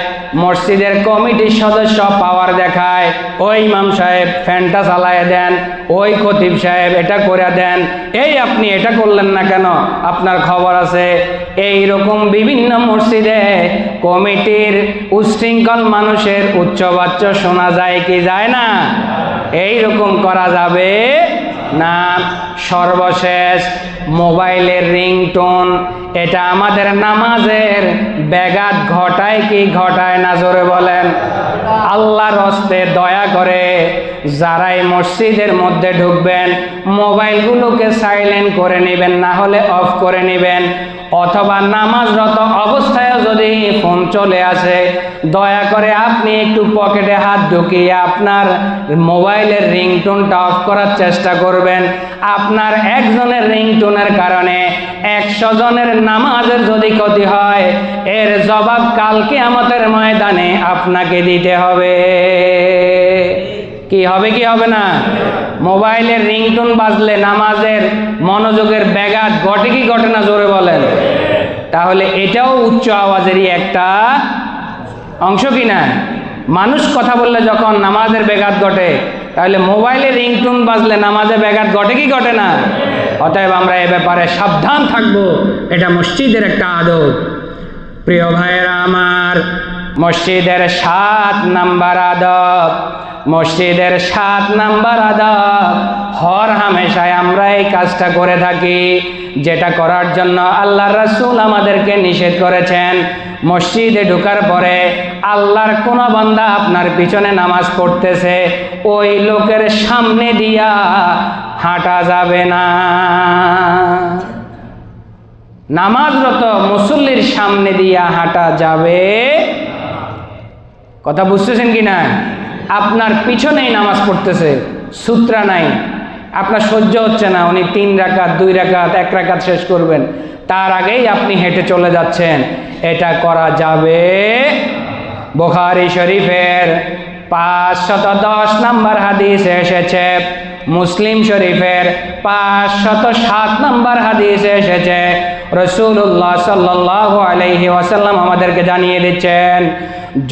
মসজিদের কমিটির সদস্য পাওয়ার দেখায়, ওই ইমাম সাহেব ফ্যানটা চালায় দেন, ওই খতিব সাহেব এটা করে দেন, এই আপনি এটা করলেন না কেন, আপনার খবর আছে। এইরকম বিভিন্ন মসজিদে কমিটির উচ্ছৃঙ্খল মানুষের উচ্চবাচ্য শোনা যায় কি যায় না? এইরকম করা যাবে না। সর্বশেষ মোবাইলের রিংটোন, এটা আমাদের নামাজের ব্যাঘাত ঘটায় কি ঘটায় না? জোরে বলেন। আল্লাহর হস্তে দয়া করে যারাই মসজিদের মধ্যে ঢুকবেন মোবাইলগুলোকে সাইলেন্ট করে নেবেন, না হলে অফ করে নেবেন। অথবা নামাজরত অবস্থায় যদি ফোন চলে আসে, দয়া করে আপনি একটু পকেটে হাত ঢুকিয়ে আপনার মোবাইলের রিংটোনটা অফ করার চেষ্টা করবেন। আপনার একজনের রিংটোনের কারণে 100 জনের নামাজের যদি ক্ষতি হয়, এর জবাব কালকে আমাদের ময়দানে আপনাকে দিতে হবে। কি হবে কি হবে না? মোবাইলের রিংটোন বাজলে নামাজের মনোযোগের ব্যাঘাত ঘটে কি ঘটে না? জোরে বলেন। তাহলে এটাও উচ্চ আওয়াজেরই একটা অংশ কিনা? মানুষ কথা বললে যখন নামাজের ব্যাঘাত ঘটে, তাহলে মোবাইলের রিংটোন বাজলে নামাজের ব্যাঘাত ঘটে কি ঘটে না? অতএব আমরা এ ব্যাপারে সাবধান থাকবো, এটা মসজিদের একটা আদব। প্রিয় ভাইয়েরা আমার, মসজিদের 7 নাম্বার আদব, মসজিদের 7 নাম্বার আদব, হর হামেশায় আমরা এই কাজটা করে থাকি, যেটা করার জন্য আল্লাহর রাসূল আমাদেরকে নিষেধ করেছেন। মসজিদে ঢোকার পরে আল্লাহর কোন বান্দা আপনার পিছনে নামাজ পড়তেছে, ওই লোকের সামনে দিয়া হাঁটা যাবে না। নামাজরত মুসল্লির সামনে দিয়া হাঁটা যাবে, কথা বুঝতেছেন কি না? আপনার পিছনেই নামাজ পড়তেছে, সূত্রা নাই, আপনার সহ্য হচ্ছে না, উনি 3 রাকাত 2 রাকাত 1 রাকাত শেষ করবেন, তার আগেই আপনি হেঁটে চলে যাচ্ছেন, এটা করা যাবে। বুখারী শরীফের 510 নম্বর হাদিসে এসেছে, মুসলিম শরীফের 507 নম্বর হাদিসে এসেছে, রাসূলুল্লাহ সাল্লাল্লাহু আলাইহি ওয়াসাল্লাম আমাদেরকে জানিয়ে দিচ্ছেন,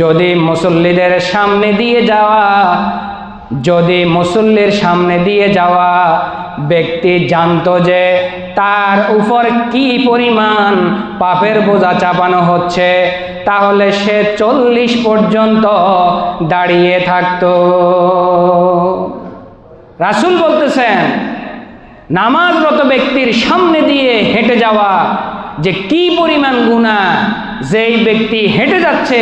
যদি মুসল্লিদের সামনে দিয়ে যাওয়া, যদি মুসল্লির সামনে দিয়ে যাওয়া ব্যক্তি জানতো যে তার উপর কি পরিমাণ পাপের বোঝা চাপানো হচ্ছে, তাহলে সে 40 পর্যন্ত দাঁড়িয়ে থাকতো। রাসূল বলতেছেন, নামাজরত ব্যক্তির সামনে দিয়ে হেঁটে যাওয়া যে কি পরিমাণ গুনাহ, যেই ব্যক্তি হেঁটে যাচ্ছে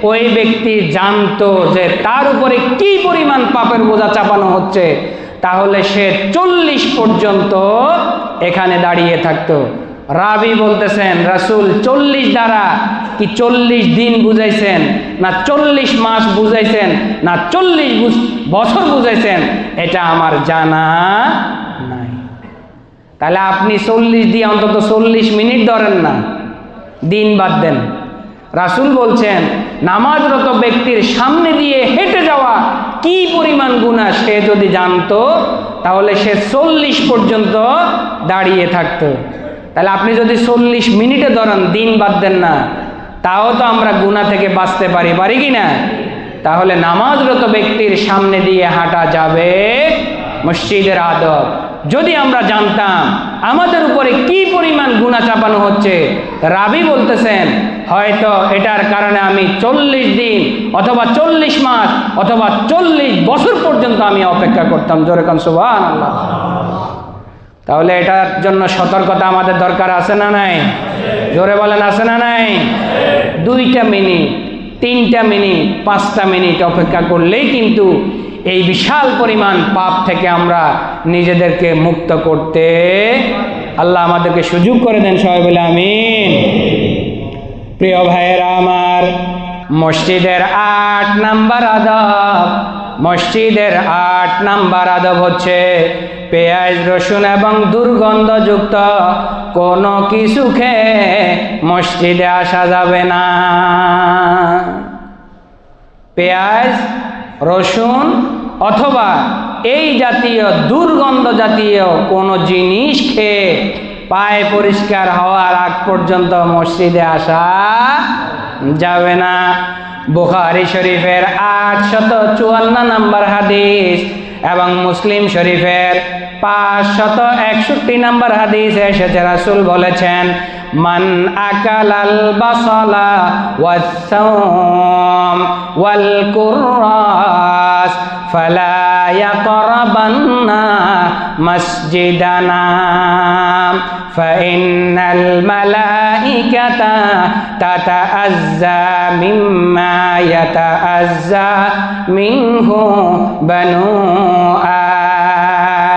ওই ব্যক্তি জানতো যে তার উপরে কি পরিমাণ পাপের বোঝা চাপানো হচ্ছে, তাহলে সে 40 পর্যন্ত এখানে দাঁড়িয়ে থাকতো। রাবি বলতেছেন, রাসূল 40 দ্বারা কি 40 দিন বুঝাইছেন, না 40 মাস বুঝাইছেন, না 40 বছর বুঝাইছেন, এটা আমার জানা নাই। তাহলে আপনি 40 দিয়ে অন্তত 40 মিনিট ধরেন না, দিন বাদ দেন। রাসূল বলছেন, নামাজরত ব্যক্তির সামনে দিয়ে হেঁটে যাওয়া কি পরিমাণ গুনাহ সে যদি জানতো, তাহলে সে 40 পর্যন্ত দাঁড়িয়ে থাকতো। তাহলে আপনি যদি 40 মিনিটে ধরেন, দিন বাদ দেন না, তাও তো আমরা গুনাহ থেকে বাঁচতে পারি কি না? তাহলে নামাজরত ব্যক্তির সামনে দিয়ে হাঁটা যাবে, মসজিদের আদব। যদি আমরা জানতাম আমাদের উপরে কি পরিমাণ গুনাহ চাপানো হচ্ছে, রাবি বলতেছেন হয়তো এটার কারণে আমি 40 দিন অথবা 40 মাস অথবা 40 বছর পর্যন্ত আমি অপেক্ষা করতাম। জোরে কান সুবহানাল্লাহ। তাহলে এটার জন্য সতর্কতা আমাদের দরকার আছে না নাই? জোরে বলেন, আছে না নাই? 2টা মিনিট, 3টা মিনিট, 5টা মিনিট অপেক্ষা করলেই কিন্তু এই বিশাল পরিমাণ পাপ থেকে আমরা নিজেদেরকে মুক্ত করতে আল্লাহ আমাদেরকে সুযোগ করে দেন। সবাই বলে আমিন। প্রিয় ভাইয়েরা আমার, মসজিদের 8 নাম্বার আদব, মসজিদের 8 নাম্বার আদব হচ্ছে পেঁয়াজ, রসুন এবং দুর্গন্ধযুক্ত কোনো কিছু খেয়ে মসজিদে আসা যাবে না। পেঁয়াজ, রসুন অথবা এই জাতীয় দুর্গন্ধ জাতীয় কোনো জিনিস খেয়ে পায়ে পরিষ্কার হওয়ার আগ পর্যন্ত মসজিদে আসা যাবে না। বুখারী শরীফের 854 নম্বর হাদিস এবং মুসলিম শরীফের 561 নম্বর হাদিসে এসেছে, রাসূল বলেছেন, মান আকালাল বাসালা ওয়াস সাওম ওয়াল কুররাস ফালা ইয়াকরাবান্না মসজিদানা ফাইন্নাল মালাইকাতা তাতাআজ্জা মিম্মা ইয়াতাআজ্জা মিনহু বানু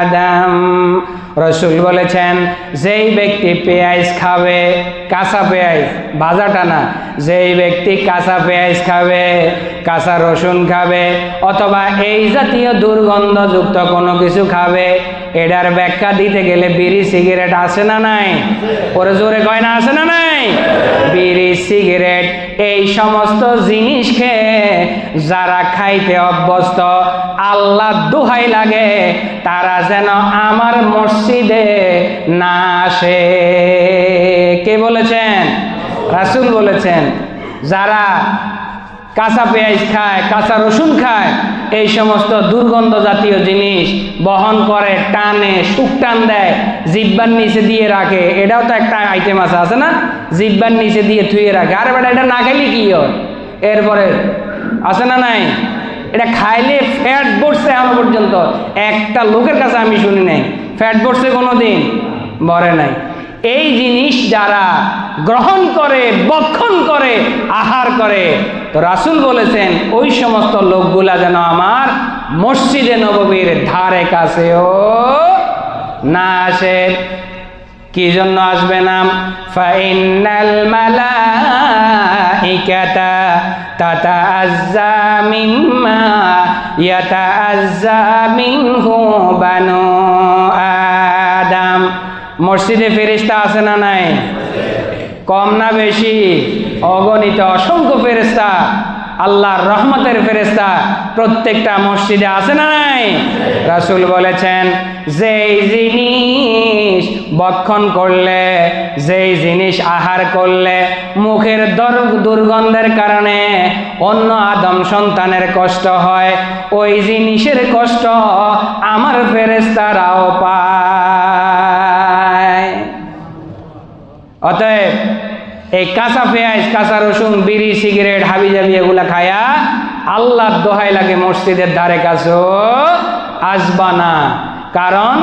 আদম। রাসূল বলেছেন, যেই ব্যক্তি পেঁয়াজ খাবে, কাঁচা পেঁয়াজ, ভাজাটা না, যেই ব্যক্তি কাঁচা পেঁয়াজ খাবে, কাঁচা রসুন খাবে অথবা এই জাতীয় দুর্গন্ধযুক্ত কোনো কিছু খাবে, এটার ব্যাখ্যা দিতে গেলে বিড়ি সিগারেট আছে না নাই? ওরে জোরে কয় না, আছে না নাই? বিড়ি সিগারেট এই সমস্ত জিনিস খেয়ে যারা খাইতে অভ্যস্ত, আল্লাহ দোহাই লাগে তারা যেন আমার মসজিদে না আসে। কে বলেছেন? রাসূল বলেছেন, যারা কাঁচা পেঁয়াজ খায়, কাঁচা রসুন খায়, এই সমস্ত দুর্গন্ধ জাতীয় জিনিস বহন করে, টানে, সুখ টান দেয়, জিহ্বার নিচে দিয়ে রাখে, এটাও তো একটা আইটেম আছে না? জিহ্বার নিচে দিয়ে থুয়ে রাখে। আরে বেটা, এটা না খাইলে কি হয়? এরপরে আছে না নাই? এটা খাইলে ফ্যাট বসছে, এখনো পর্যন্ত একটা লোকের কাছে আমি শুনি নাই ফ্যাট বসছে কোনোদিন, বলে নাই। এই জিনিস যারা গ্রহণ করে, ভক্ষণ করে, আহার করে, তো রাসূল বলেছেন ওই সমস্ত লোকগুলা যেন আমার মসজিদে নববীর ধারে কাছেও না আসে। কি জন্য আসবে না? ফাইন্নাল মালাইকাতা তাতাআজ্জা মিম্মা ইয়াতাআজ্জা মিনহু বানু আদম। মসজিদে ফেরেশতা আছে না নাই? কম না বেশি? অগণিত অসংখ্য ফেরেশতা, আল্লাহর রহমতের ফেরেশতা প্রত্যেকটা মসজিদে আছে না নাই? রাসূল বলেছেন, যেই জিনিস ভক্ষণ করলে, যেই জিনিস আহার করলে মুখের দুর্গন্ধের কারণে অন্য আদম সন্তানের কষ্ট হয়, ওই জিনিসের কষ্ট আমার ফেরেশতারাও পায়। অতএব এই কাঁচা পেঁয়াজ, কাঁচা রসুন, বিড়ি, সিগারেট, হাবিজাবি এগুলা খায়া আল্লাহর দোহাই লাগে মসজিদের ধারে কাছেও আসবা না। কারণ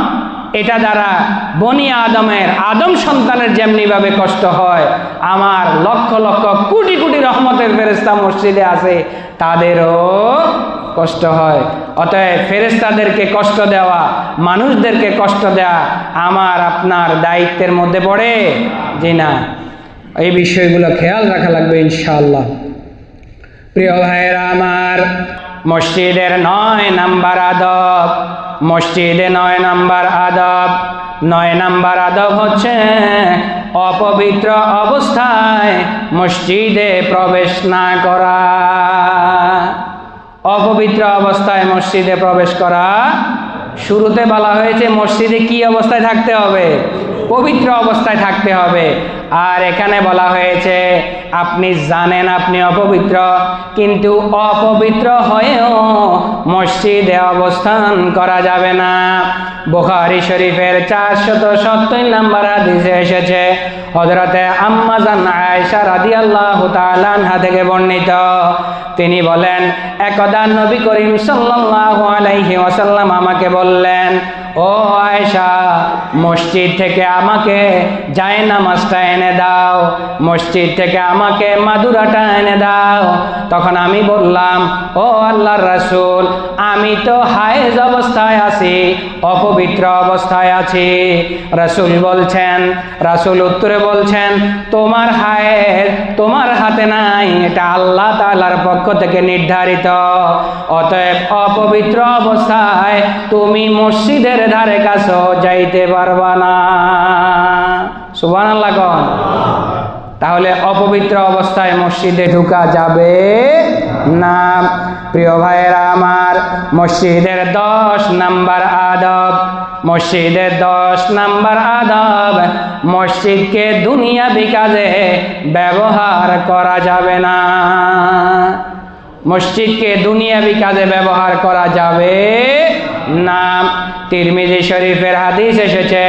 এটা দ্বারা বনি আদমের, আদম সন্তানের যেমনি ভাবে কষ্ট হয়, আমার লক্ষ লক্ষ কোটি কোটি রহমতের ফেরেশতা মসজিদে আছে, তাদেরও কষ্ট হয়। অতএব ফেরেশতাদেরকে কষ্ট দেওয়া, মানুষদেরকে কষ্ট দেওয়া আমার আপনার দায়িত্বের মধ্যে পড়ে? জি না। এই বিষয়গুলো খেয়াল রাখা লাগবে ইনশাআল্লাহ। প্রিয় ভাইয়েরা আমার, মসজিদের 9 নাম্বার আদব, মসজিদে 9 নাম্বার আদব, 9 নাম্বার আদব হচ্ছে অপবিত্র অবস্থায় মসজিদে প্রবেশ না করা। অপবিত্র অবস্থায় মসজিদে প্রবেশ করা শুরুতে বলা হয়েছে মসজিদে কি অবস্থায় থাকতে হবে? পবিত্র অবস্থায় থাকতে হবে। আর এখানে বলা হয়েছে আপনি জানেন আপনি অপবিত্র, কিন্তু অপবিত্র হয়েও মসজিদে অবস্থান করা যাবে না। বুখারী শরীফের 470 নম্বর হাদিসে এসেছে, হযরতে আম্মা জান আয়েশা রাদিয়াল্লাহু তাআলা আনহা থেকে বর্ণিত, তিনি বলেন একদা নবী করিম সাল্লাল্লাহু আলাইহি ওয়াসাল্লাম আমাকে বললেন, ও আয়েশা, মসজিদ থেকে আমাকে জায়নামাজটা এনে দাও, মসজিদ থেকে আমাকে মাদুরাটা এনে দাও। তখন আমি বললাম, ও আল্লাহর রাসূল, আমি তো হায়েজ অবস্থায় আছি, অপবিত্র অবস্থায় আছি। রাসূল উত্তরে বলছেন, তোমার হায়েজ তোমার হাতে নাই, এটা আল্লাহ তাআলার পক্ষ থেকে নির্ধারিত। অতএব অপবিত্র অবস্থায় তুমি মসজিদের ধারে কাছেও যাইতে পারবা না। সুবহানাল্লাহ কোন। তাহলে অপবিত্র অবস্থায় মসজিদে ঢোকা যাবে না। প্রিয় ভাইয়েরা আমার, মসজিদের 10 নাম্বার আদব, মসজিদের 10 নাম্বার আদব, মসজিদকে দুনিয়াবি কাজে ব্যবহার করা যাবে না। মসজিদকে দুনিয়াবি কাজে ব্যবহার করা যাবে না। তিরমিজি শরীফের হাদিস এসেছে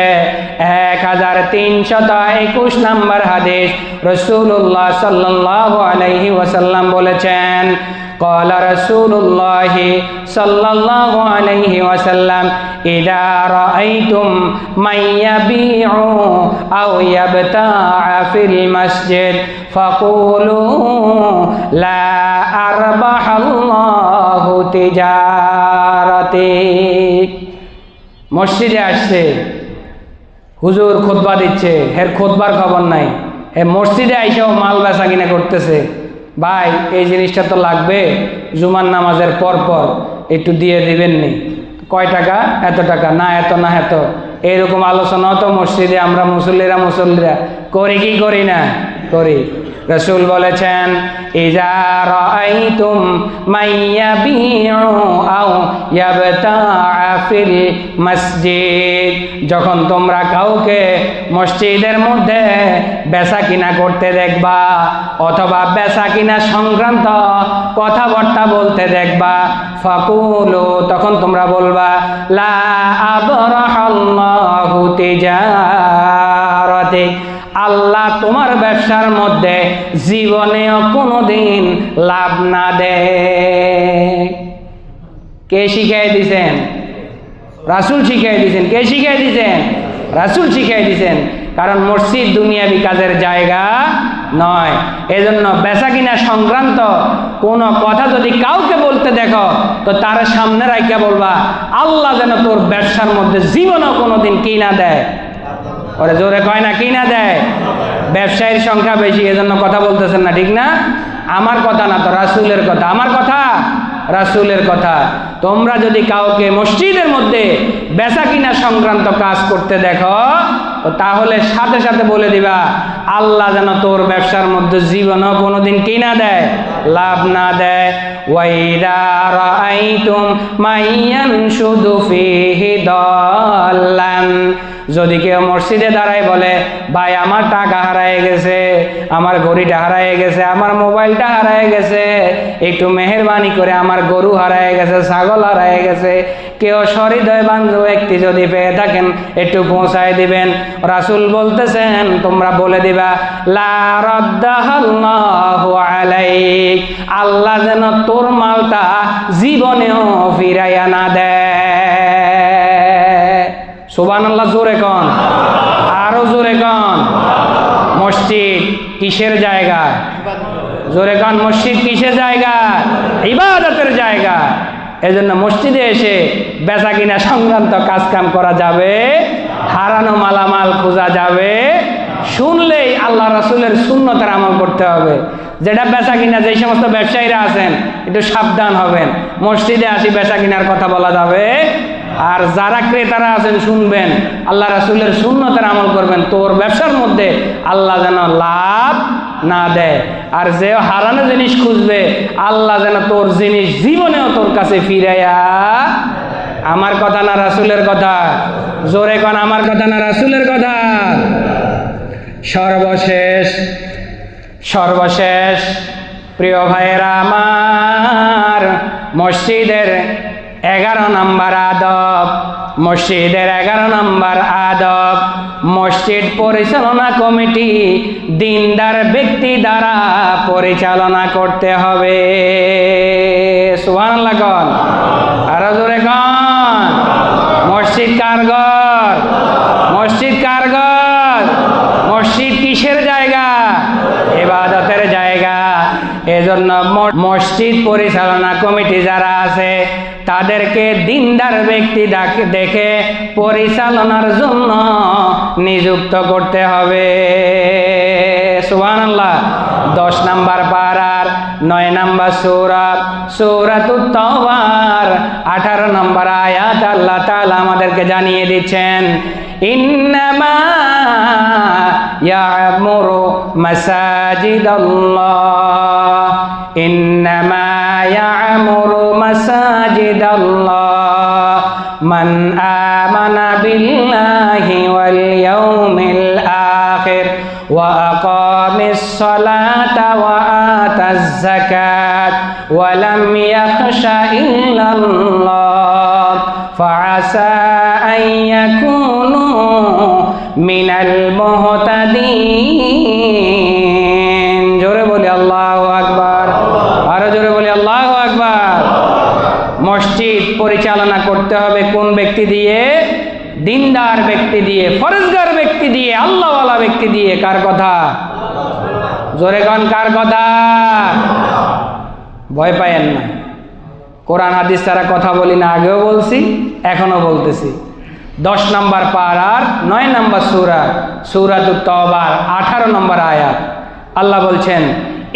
1321 নম্বর হাদিস, রাসূলুল্লাহ সাল্লাল্লাহু আলাইহি ওয়াসাল্লাম বলেছেন, قال رسول الله صلى الله عليه وسلم إذا رأيتم من يبيع أو يبتاع في المسجد فقولوا لا أربح الله تجارتك। মসজিদে আসছে, হুজুর খুতবা দিচ্ছে, এর খুতবার খবর নাই, এ মসজিদে আইসাও মাল বেচা কিনা করতেছে। ভাই, এই জিনিসটা তো লাগবে, জুমার নামাজের পর পর একটু দিয়ে দিবেন নি। কয় টাকা? এত টাকা। না এত না এত। এইরকম আলোচনাও তো মসজিদে আমরা মুসল্লিরা করি কি করি না? করি। রাসূল বলেছেন, ইজা রাআইতুম মাইয়াবিউ আও ইয়াবতাআ ফিল মসজিদ, যখন তোমরা কাউকে মসজিদের মধ্যে বেচা কিনা করতে দেখবা অথবা বেচা কিনা সংক্রান্ত কথাবার্তা বলতে দেখবা, ফাকুলু, তখন তোমরা বলবা, লা আবরাহাল্লাহু তিজারাতিক, আল্লাহ তোমার ব্যবসার মধ্যে জীবনেও কোনোদিন লাভ না দেয়। কে শিখাই দিছেন? রাসূল শিখাই দিছেন। কে শিখাই দিছেন? রাসূল শিখাই দিছেন। কারণ মসজিদ দুনিয়াবি কাজের জায়গা নয়। এজন্য বেচা কিনা সংক্রান্ত কোনো কথা যদি কাউকে বলতে দেখো, তো তার সামনে রাইখা বলবা, আল্লাহ যেন তোর ব্যবসার মধ্যে জীবনেও কোনোদিন কি না দেয়। ওরে জোরে কয় না, কি না দেয়। ব্যবসায়ীর সংখ্যা বেশি, এজন্য কথা বলতেছেন না, ঠিক না? আমার কথা না তো, রাসূলের কথা। আমার কথা রাসূলের কথা। তোমরা যদি কাউকে মসজিদের মধ্যে বেচা কিনা সংক্রান্ত কাজ করতে দেখো, তো তাহলে সাথে সাথে বলে দিবা, আল্লাহ যেন তোর ব্যবসার মধ্যে জীবনও কোনোদিন কি না দেয়, লাভ না দেয়। ওয়াইদা রাআইতুম মাইয়ানশুদু ফীহি দাল্লান, যদি কেউ মসজিদে দাঁড়ায় বলে, ভাই আমার টাকা হারায় গেছে, আমার ঘড়িটা হারায় গেছে, আমার মোবাইলটা হারায় গেছে, একটু মেহেরবানি করে আমার গরু হারায় গেছে, ছাগল হারায় গেছে, কেউ সহৃদয় বান্ধব ব্যক্তি যদি পেয়ে থাকেন একটু পৌঁছায় দিবেন। রাসূল বলতেছেন, তোমরা বলে দিবা, লা রাদ্দাহাল্লাহু আলাইক, আল্লাহ যেন তোর মালটা জীবনেও ফিরাইয়া না দেয়। সুবহানাল্লাহ, জোরে কোন, আরো জোরে কোন। মসজিদ কিসের জায়গা? জোরে কোন, মসজিদ কিসের জায়গা? ইবাদতের জায়গা। এজন্য মসজিদে এসে বেচা কিনা সংক্রান্ত কাজ কাম করা যাবে, হারানো মালামাল খোঁজা যাবে, শুনলেই আল্লাহ রাসূলের সুন্নতের আমল করতে হবে। যেটা বেচা কিনা, যেই সমস্ত ব্যবসায়ীরা আছেন একটু সাবধান হবেন, মসজিদে আসি বেচা কিনার কথা বলা যাবে। আর যারা ক্রেতারা আছেন শুনবেন, আল্লাহ রাসূলের সুন্নতের আমল করবেন, তোর ব্যবসার মধ্যে আল্লাহ যেন লাভ না দেয়। আর যে হারানো জিনিস খুঁজবে, আল্লাহ যেন তোর জিনিস জীবনেও তোর কাছে ফিরাইয়া আমার কথা না রাসূলের কথা? জোরে কোন আমার কথা না রাসূলের কথা? সর্বশেষ প্রিয় ভাইয়েরা আমার, মসজিদের 11 নম্বর আদব, মসজিদের 11 নম্বর আদব, মসজিদ পরিচালনা কমিটি দিনদার ব্যক্তি দ্বারা পরিচালনা করতে হবে। সুবহানাল্লাহ কোন, আরো জোরে কোন। মসজিদ কার ঘর? মসজিদ কার ঘর? মসজিদ কিসের জায়গা? ইবাদতের জায়গা। এজন্য মসজিদ পরিচালনা কমিটি যারা আছে তাদেরকে দিনদার ব্যক্তি দেখে পরিচালনার জন্য নিযুক্ত করতে হবে। সুবহানাল্লাহ। 10 নম্বর পারার 9 নম্বর সূরাতুত তাওবার 18 নম্বর আয়াত আল্লাহ তাআলা আমাদেরকে জানিয়ে দিচ্ছেন, ইন্নামা ইয়ামুরু মাসাজিদাল্লাহ, ইন্নামা ইয়ামুরু মাসাজিদাল্লাহ মান আমানা বিল্লাহি ওয়াল ইয়াউমিল আখির ওয়া আকামিস সালাতা ওয়া আতাজ যাকাত ওয়া লাম ইয়াখশা ইল্লাল্লাহ ফাআসা আন ইয়াকুনু মিনাল মুহতাদিন। জোরে বলি আল্লাহু আকবার, আরো জোরে বলি আল্লাহু আকবার। মসজিদ পরিচালনা করতে হবে কোন ব্যক্তি দিয়ে? দিনদার ব্যক্তি দিয়ে, ফরজগার ব্যক্তি দিয়ে, আল্লাহওয়ালা ব্যক্তি দিয়ে। কার কথা? জোরে কোন কার কথা? ভয় পায়েন না, কোরআন হাদিস ছাড়া কথা বলি না, আগেও বলছি এখনো বলতেছি। 10 নম্বর পারার 9 নম্বর সূরাতুত তাওবার 18 নম্বর আয়াত আল্লাহ বলছেন,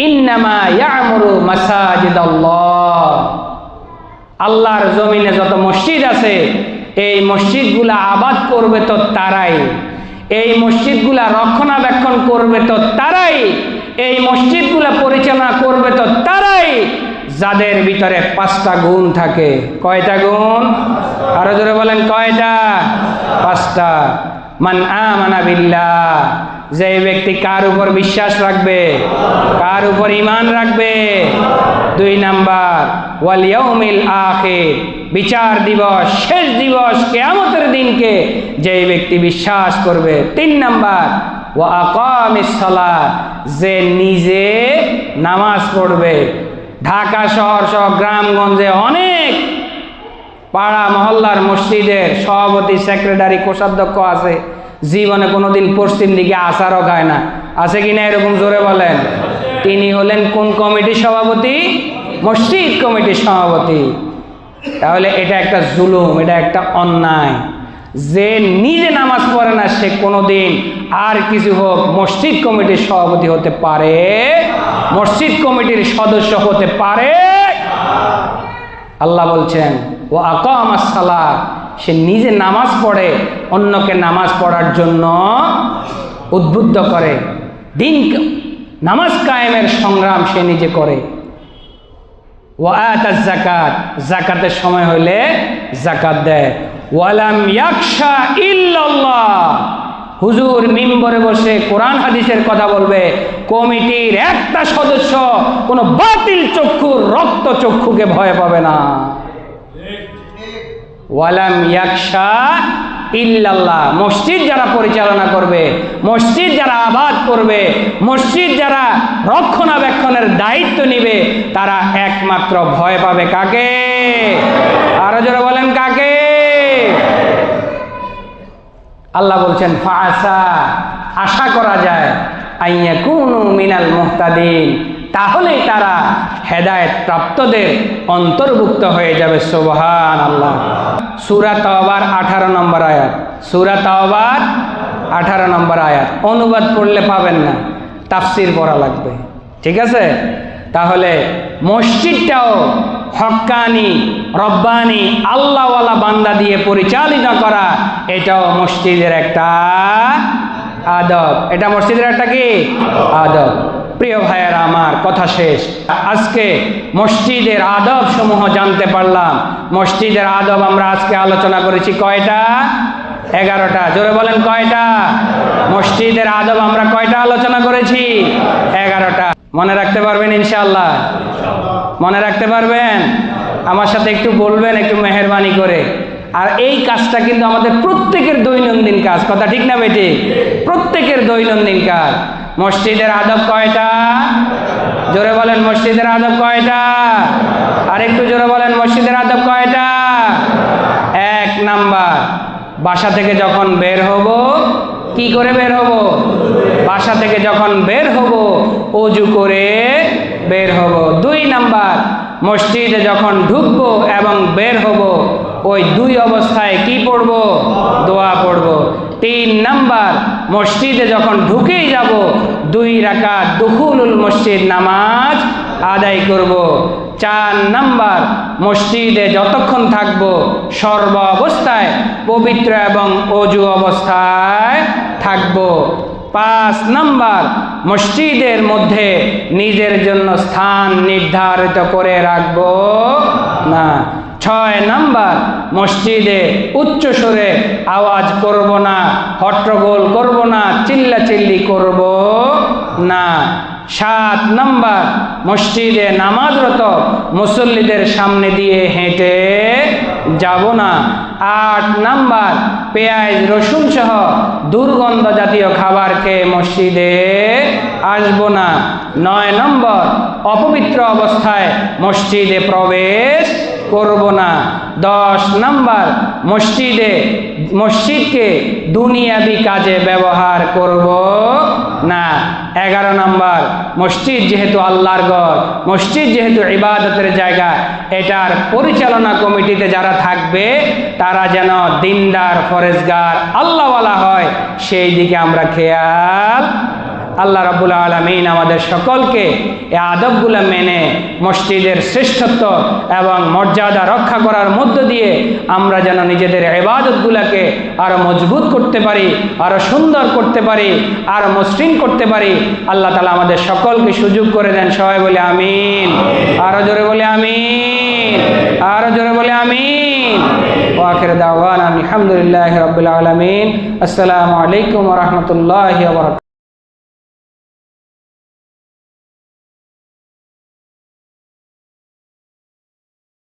ইন্নামা ইয়ামুরু মাসাজিদাল্লাহ, আল্লাহর জমিনে যত মসজিদ আছে এই মসজিদগুলা আবাদ করবে তো তারাই, এই মসজিদগুলা রক্ষণাবেক্ষণ করবে তো তারাই, এই মসজিদগুলা পরিচালনা করবে তো তারাই যাদের ভিতরে 5টা গুণ থাকে। কয়টা গুণ? আরো জোরে বলেন কয়টা? 5টা। মান আমানা বিল্লাহ, যে ব্যক্তি কার উপর বিশ্বাস রাখবে, কার উপর ঈমান রাখবে। 2 নাম্বার ওয়াল ইয়াউমিল আখির, বিচার দিবস, শেষ দিবস, কিয়ামতের দিনকে যে ব্যক্তি বিশ্বাস করবে। 3 নাম্বার ওয়া আকামিস সালাত, যে নিজে নামাজ পড়বে। ঢাকা শহর সহ গ্রামগঞ্জে অনেক পাড়া মহল্লার মসজিদের সভাপতি, সেক্রেটারি, কোষাধ্যক্ষ আছে, জীবনে কোনোদিন পশ্চিম দিকে আসারও খায় না। আছে কিনা এরকম? জোরে বলেন। তিনি হলেন কোন কমিটির সভাপতি? মসজিদ কমিটির সভাপতি। তাহলে এটা একটা জুলুম, এটা একটা অন্যায়। যে নিজে নামাজ পড়ে না সে কোনোদিন আর কিছু হোক মসজিদ কমিটির সভাপতি হতে পারে, মসজিদ কমিটির সদস্য হতে পারে। আল্লাহ বলছেন ও আকামাস সালাত, সে নিজে নামাজ পড়ে, অন্যকে নামাজ পড়ার জন্য উদ্বুদ্ধ করে, দিন নামাজ কায়েমের সংগ্রাম সে নিজে করে। ও আতাজ যাকাত, যাকাতের সময় হলে যাকাত দেয়। ওয়ালাম ইয়াখশা ইল্লাল্লাহ, হুজুর মিম্বরে বসে কোরআন হাদিসের কথা বলবে, কমিটির একটা সদস্য কোনো বাতিল চক্ষুর রক্ত চক্ষুকে ভয় পাবে না। ওয়ালাম ইয়াখশা ইল্লাল্লাহ, মসজিদ যারা পরিচালনা করবে, মসজিদ যারা আবাদ করবে, মসজিদ যারা রক্ষণাবেক্ষণের দায়িত্ব নিবে, তারা একমাত্র ভয় পাবে কাকে? আরো জোরে বলেন কাকে? আল্লাহ বলছেন ফাআসা, আশা করা যায়, আইয়াকুনু মিনাল মুহতাদিন, তাহলেই তারা হেদায়েত প্রাপ্তদের অন্তর্ভুক্ত হয়ে যাবে। সুবহানাল্লাহ। সূরা তাওবার 18 নম্বর আয়াত, সূরা তাওবার 18 নম্বর আয়াত। অনুবাদ পড়লে পাবেন না, তাফসির পড়া লাগবে, ঠিক আছে? তাহলে মসজিদটাও হক্কানি, রব্বানি, আল্লাহওয়ালা বান্দা দিয়ে পরিচালিত করা, এটাও মসজিদের একটা আদব। এটা মসজিদের একটা কি আদব। প্রিয় ভাইয়েরা আমার, কথা শেষ। আজকে মসজিদের আদব সমূহ জানতে পারলাম। মসজিদের আদব আমরা আজকে আলোচনা করেছি কয়টা? 11টা। জোরে বলেন কয়টা? মসজিদের আদব আমরা কয়টা আলোচনা করেছি? 11টা। মনে রাখতে পারবেন ইনশাআল্লাহ? মনে রাখতে পারবেন? আমার সাথে একটু বলবেন, একটু মেহেরবানি করে। আর এই কাজটা কিন্তু আমাদের প্রত্যেকের দৈনন্দিন কাজ, কথা ঠিক না বেটি? প্রত্যেকের দৈনন্দিন কাজ। মসজিদের আদব কয়টা? জোরে বলেন মসজিদের আদব কয়টা? আর একটু জোরে বলেন মসজিদের আদব কয়টা? 1 নাম্বার, বাসা থেকে যখন বের হব, কি করে বের হব? বাসা থেকে যখন বের হব ওযু করে বের হব। 2 নাম্বার, মসজিদে যখন ঢুকবো এবং বের হব ওই 2 অবস্থায় কি পড়ব? দোয়া পড়ব। 3 নাম্বার, মসজিদে যখন ঢুকেই যাব 2 রাকাত দুখুলুল মসজিদ নামাজ আদায় করব। 4 নাম্বার, মসজিদে যতক্ষণ থাকব সর্ব অবস্থায় পবিত্র এবং ওযু অবস্থায় থাকব। 5 নাম্বার, মসজিদের মধ্যে নিজের জন্য স্থান নির্ধারিত করে রাখব না। 6 নাম্বার, মসজিদে উচ্চ সুরে আওয়াজ করব না, হট্টগোল করব না, চিল্লাচিল্লি করব না। 7 নাম্বার, মসজিদে নামাজরত মুসল্লিদের সামনে দিয়ে হেঁটে যাব না। 8 নাম্বার, পেঁয়াজ রসুন সহ দুর্গন্ধ জাতীয় খাবার খেয়ে মসজিদে আসব না। 9 নম্বর, অপবিত্র অবস্থায় মসজিদে প্রবেশ করব না। 10 নাম্বার, মসজিদকে দুনিয়াবি কাজে ব্যবহার করব না। 11 নাম্বার, মসজিদ যেহেতু আল্লাহর ঘর, মসজিদ যেহেতু ইবাদতের জায়গা, এটার পরিচালনা কমিটিতে যারা থাকবে তারা যেন দিনদার, ফরেজগার, আল্লাহওয়ালা হয়, সেই দিকে আমরা খেয়াল। আল্লাহ রাব্বুল আলামিন আমাদের সকলকে এই আদবগুলো মেনে মসজিদের শ্রেষ্ঠত্ব এবং মর্যাদা রক্ষা করার মধ্য দিয়ে আমরা যেন নিজেদের ইবাদতগুলোকে আরো মজবুত করতে পারি, আরো সুন্দর করতে পারি, আরো মসৃণ করতে পারি। আল্লাহ তাআলা আমাদের সকলকে সুযোগ করে দেন। সবাই বলে আমিন। আরো জোরে বলে আমিন। আরো জোরে বলে আমিন। ওয়া আখিরু দাওয়ানা আলহামদুলিল্লাহি রাব্বিল আলামিন। আসসালামু আলাইকুম ওয়া রাহমাতুল্লাহি ওয়া বারাকাতুহু।